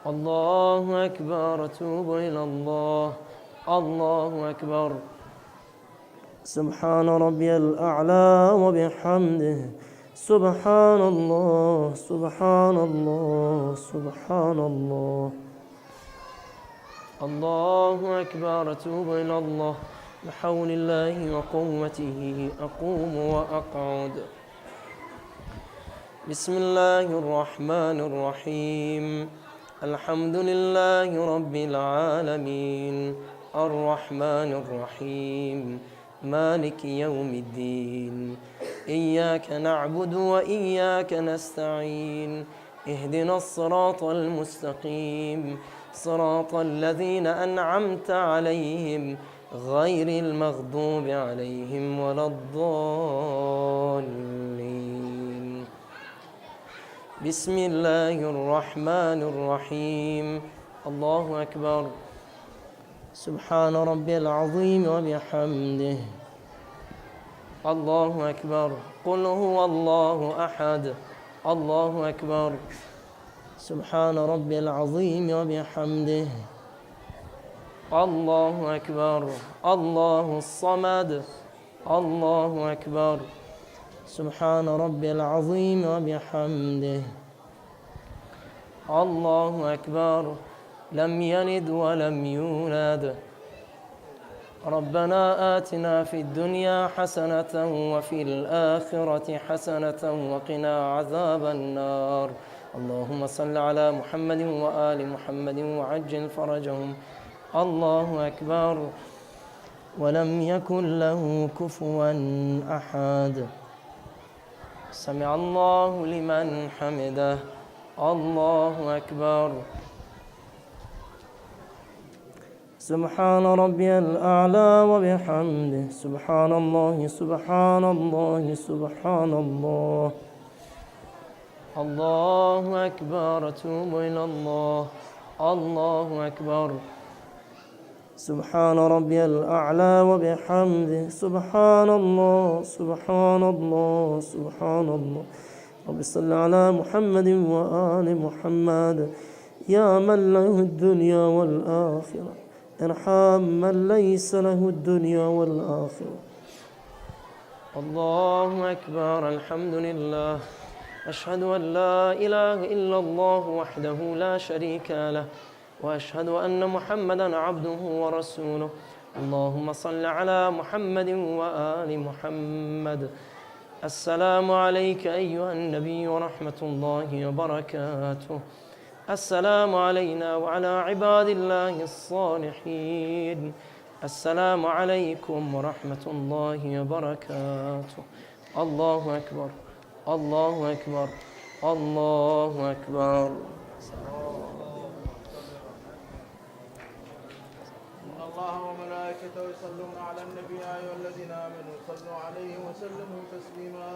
الله أكبر أتوب إلى الله الله أكبر سبحان ربي الأعلى وبحمده سبحان الله سبحان الله سبحان الله الله أكبر أتوب إلى الله بحول الله وقوته أقوم وأقعد بسم الله الرحمن الرحيم الحمد لله رب العالمين الرحمن الرحيم مالك يوم الدين إياك نعبد وإياك نستعين اهدنا الصراط المستقيم صراط الذين أنعمت عليهم غير المغضوب عليهم ولا الضالين بسم الله الرحمن الرحيم الله أكبر سبحان ربي العظيم وبحمده الله أكبر قل هو الله أحد الله أكبر سبحان ربي العظيم وبحمده. الله أكبر. الله الصمد. الله أكبر. سبحان ربي العظيم وبحمده. الله أكبر. لم يلد ولم يولد. ربنا آتنا في الدنيا حسنة وفي الآخرة حسنة وقنا عذاب النار. اللهم صل على محمد وآل محمد وعجل فرجهم. الله أكبر. ولم يكن له كفوا أحد. سمع الله لمن حمده. الله أكبر. سبحان ربي الأعلى وبحمده. سبحان الله سبحان الله سبحان الله. الله أكبر. أتوب إلى الله. الله أكبر. سبحان ربي الأعلى وبحمده. سبحان الله سبحان الله سبحان الله. رب صل على محمد وآل محمد. يا من له الدنيا والآخرة ارحم من ليس له الدنيا والآخرة. الله أكبر. الحمد لله. أشهد أن لا إله إلا الله وحده لا شريك له، وأشهد أن محمدًا عبده ورسوله. اللهم صل على محمد وآل محمد. السلام عليك أيها النبي ورحمة الله وبركاته. السلام علينا وعلى عباد الله الصالحين. السلام عليكم ورحمة الله وبركاته. الله أكبر. الله أكبر. الله أكبر. إن الله وملائكته يصلون على النبي يا أيها الذين آمنوا صلوا عليه وسلموا تسليما.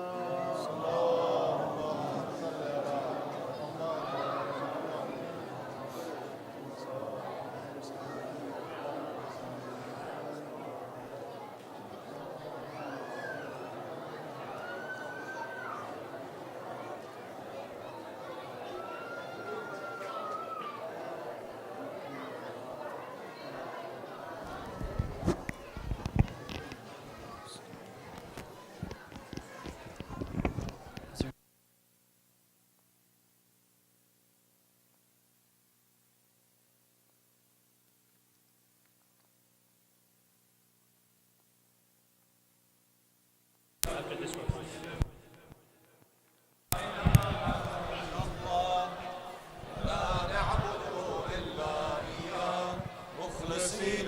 مخلصين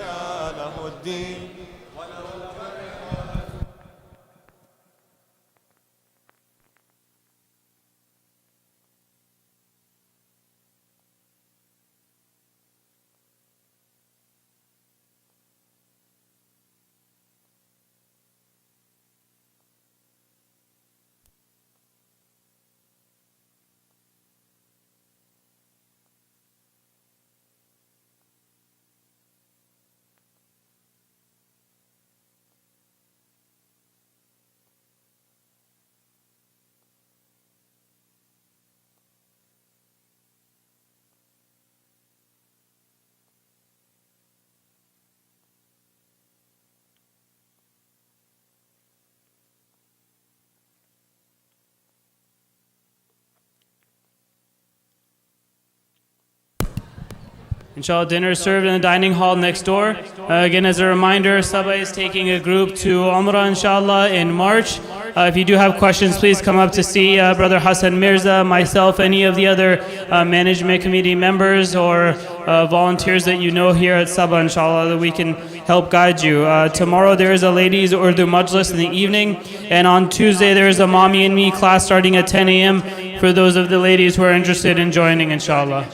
له الدين. Inshallah, dinner is served in the dining hall next door. Again, as a reminder, Sabah is taking a group to Umrah, inshallah, in March. If you do have questions, please come up to see Brother Hassan Mirza, myself, any of the other management committee members or volunteers that you know here at Sabah, inshallah, that we can help guide you. Tomorrow there is a ladies Urdu Majlis in the evening, and on Tuesday there is a Mommy and Me class starting at 10 a.m. for those of the ladies who are interested in joining, inshallah.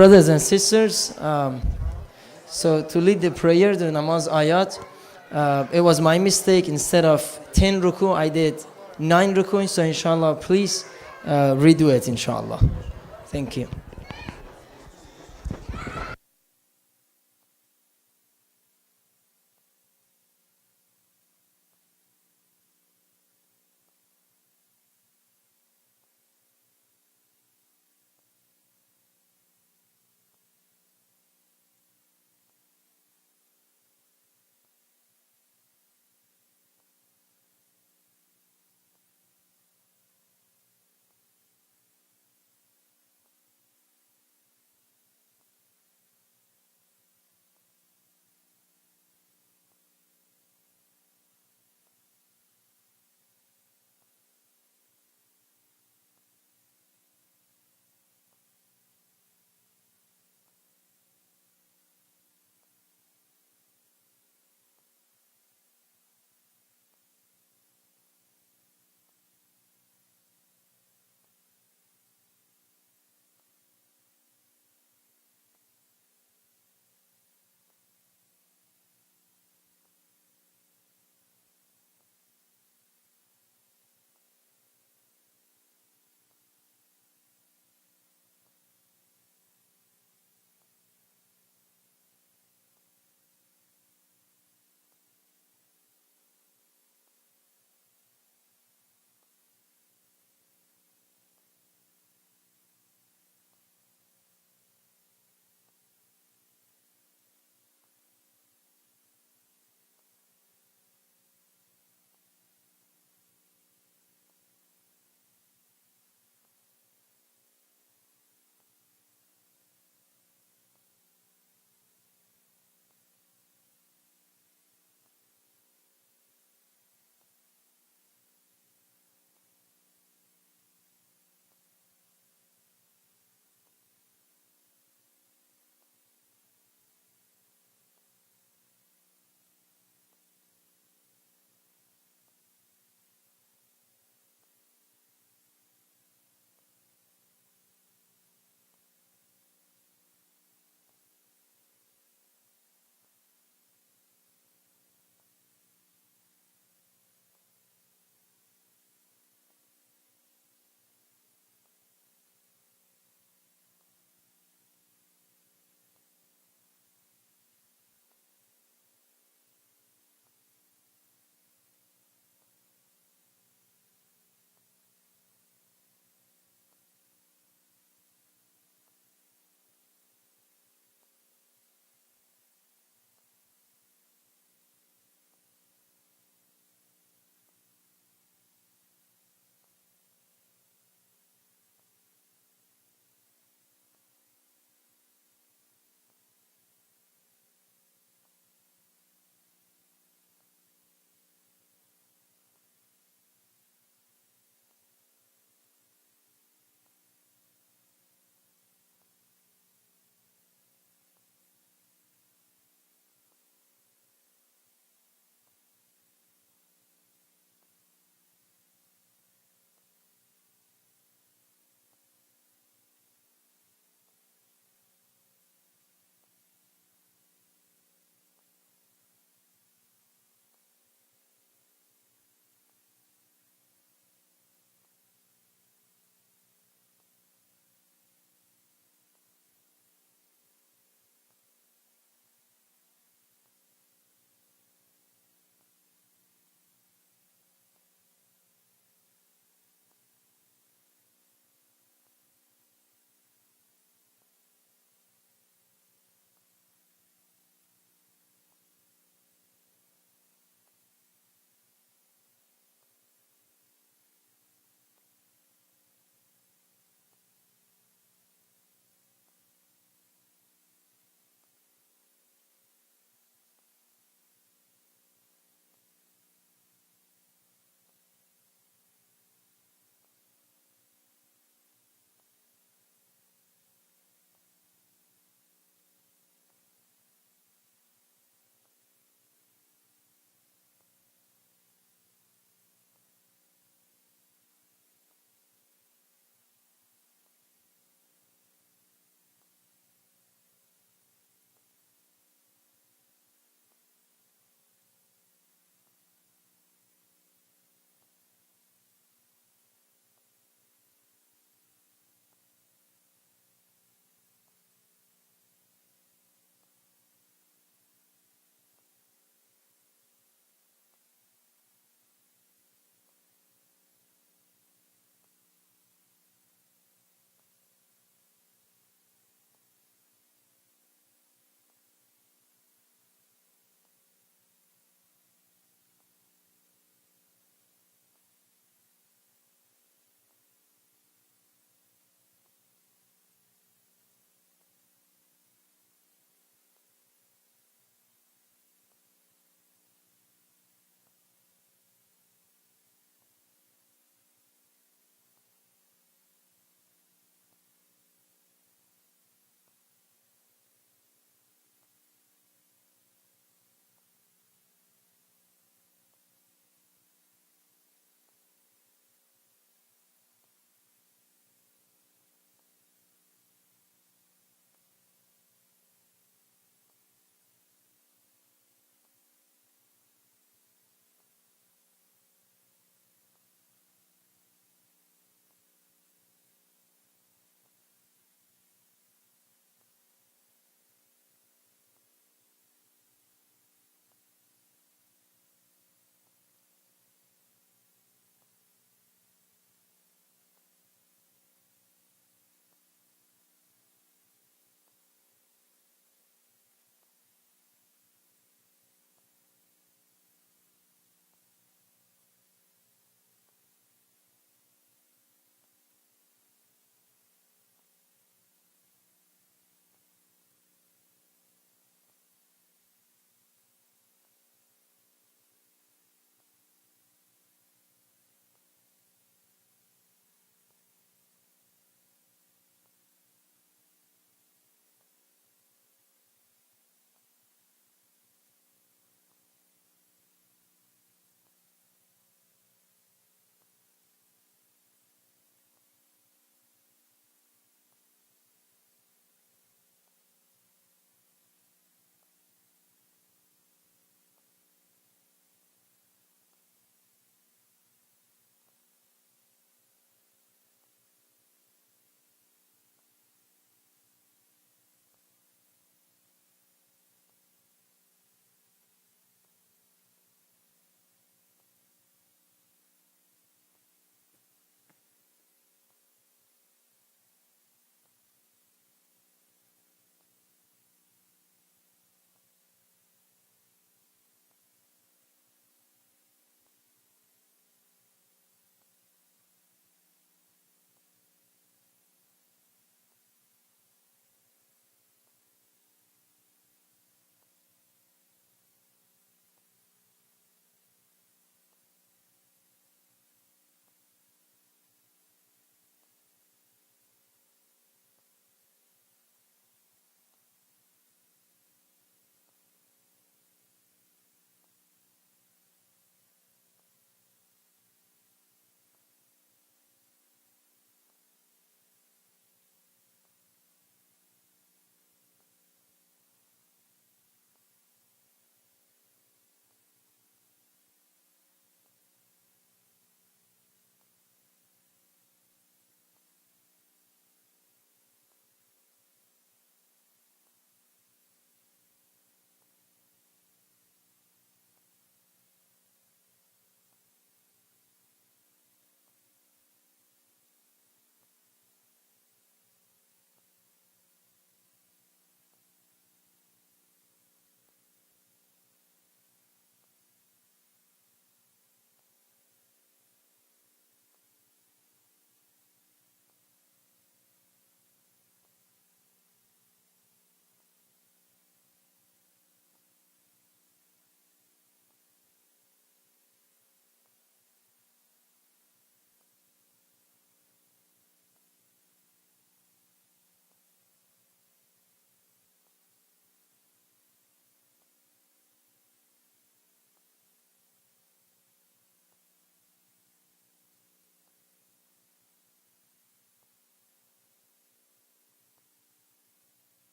Brothers and sisters, so to lead the prayer, the namaz ayat, it was my mistake. Instead of 10 ruku, I did 9 ruku. So inshallah, please redo it, inshallah. Thank you.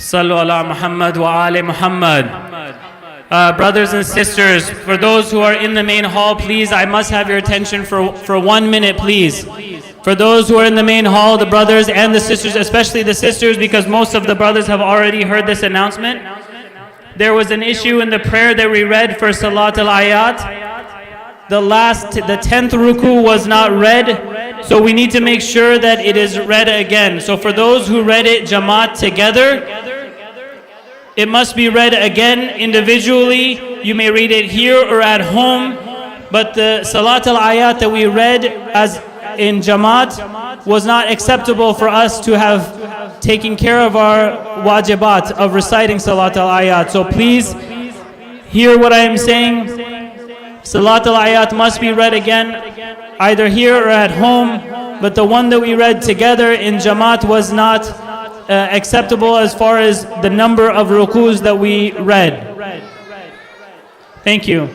Sallu ala Muhammad wa ali Muhammad. Brothers and sisters, for those who are in the main hall, please, I must have your attention for 1 minute, please. For those who are in the main hall, the brothers and the sisters, especially the sisters, because most of the brothers have already heard this announcement. There was an issue in the prayer that we read for Salat al-Ayat. The 10th ruku was not read, so we need to make sure that it is read again. So for those who read it Jamaat together, it must be read again individually. You may read it here or at home, but the Salat al-Ayat that we read as in Jamaat was not acceptable for us to have taken care of our wajibat of reciting Salat al-Ayat. So please hear what I am saying. Salat al-Ayat must be read again, either here or at home, but the one that we read together in Jamaat was not acceptable as far as the number of rukus that we read. Thank you.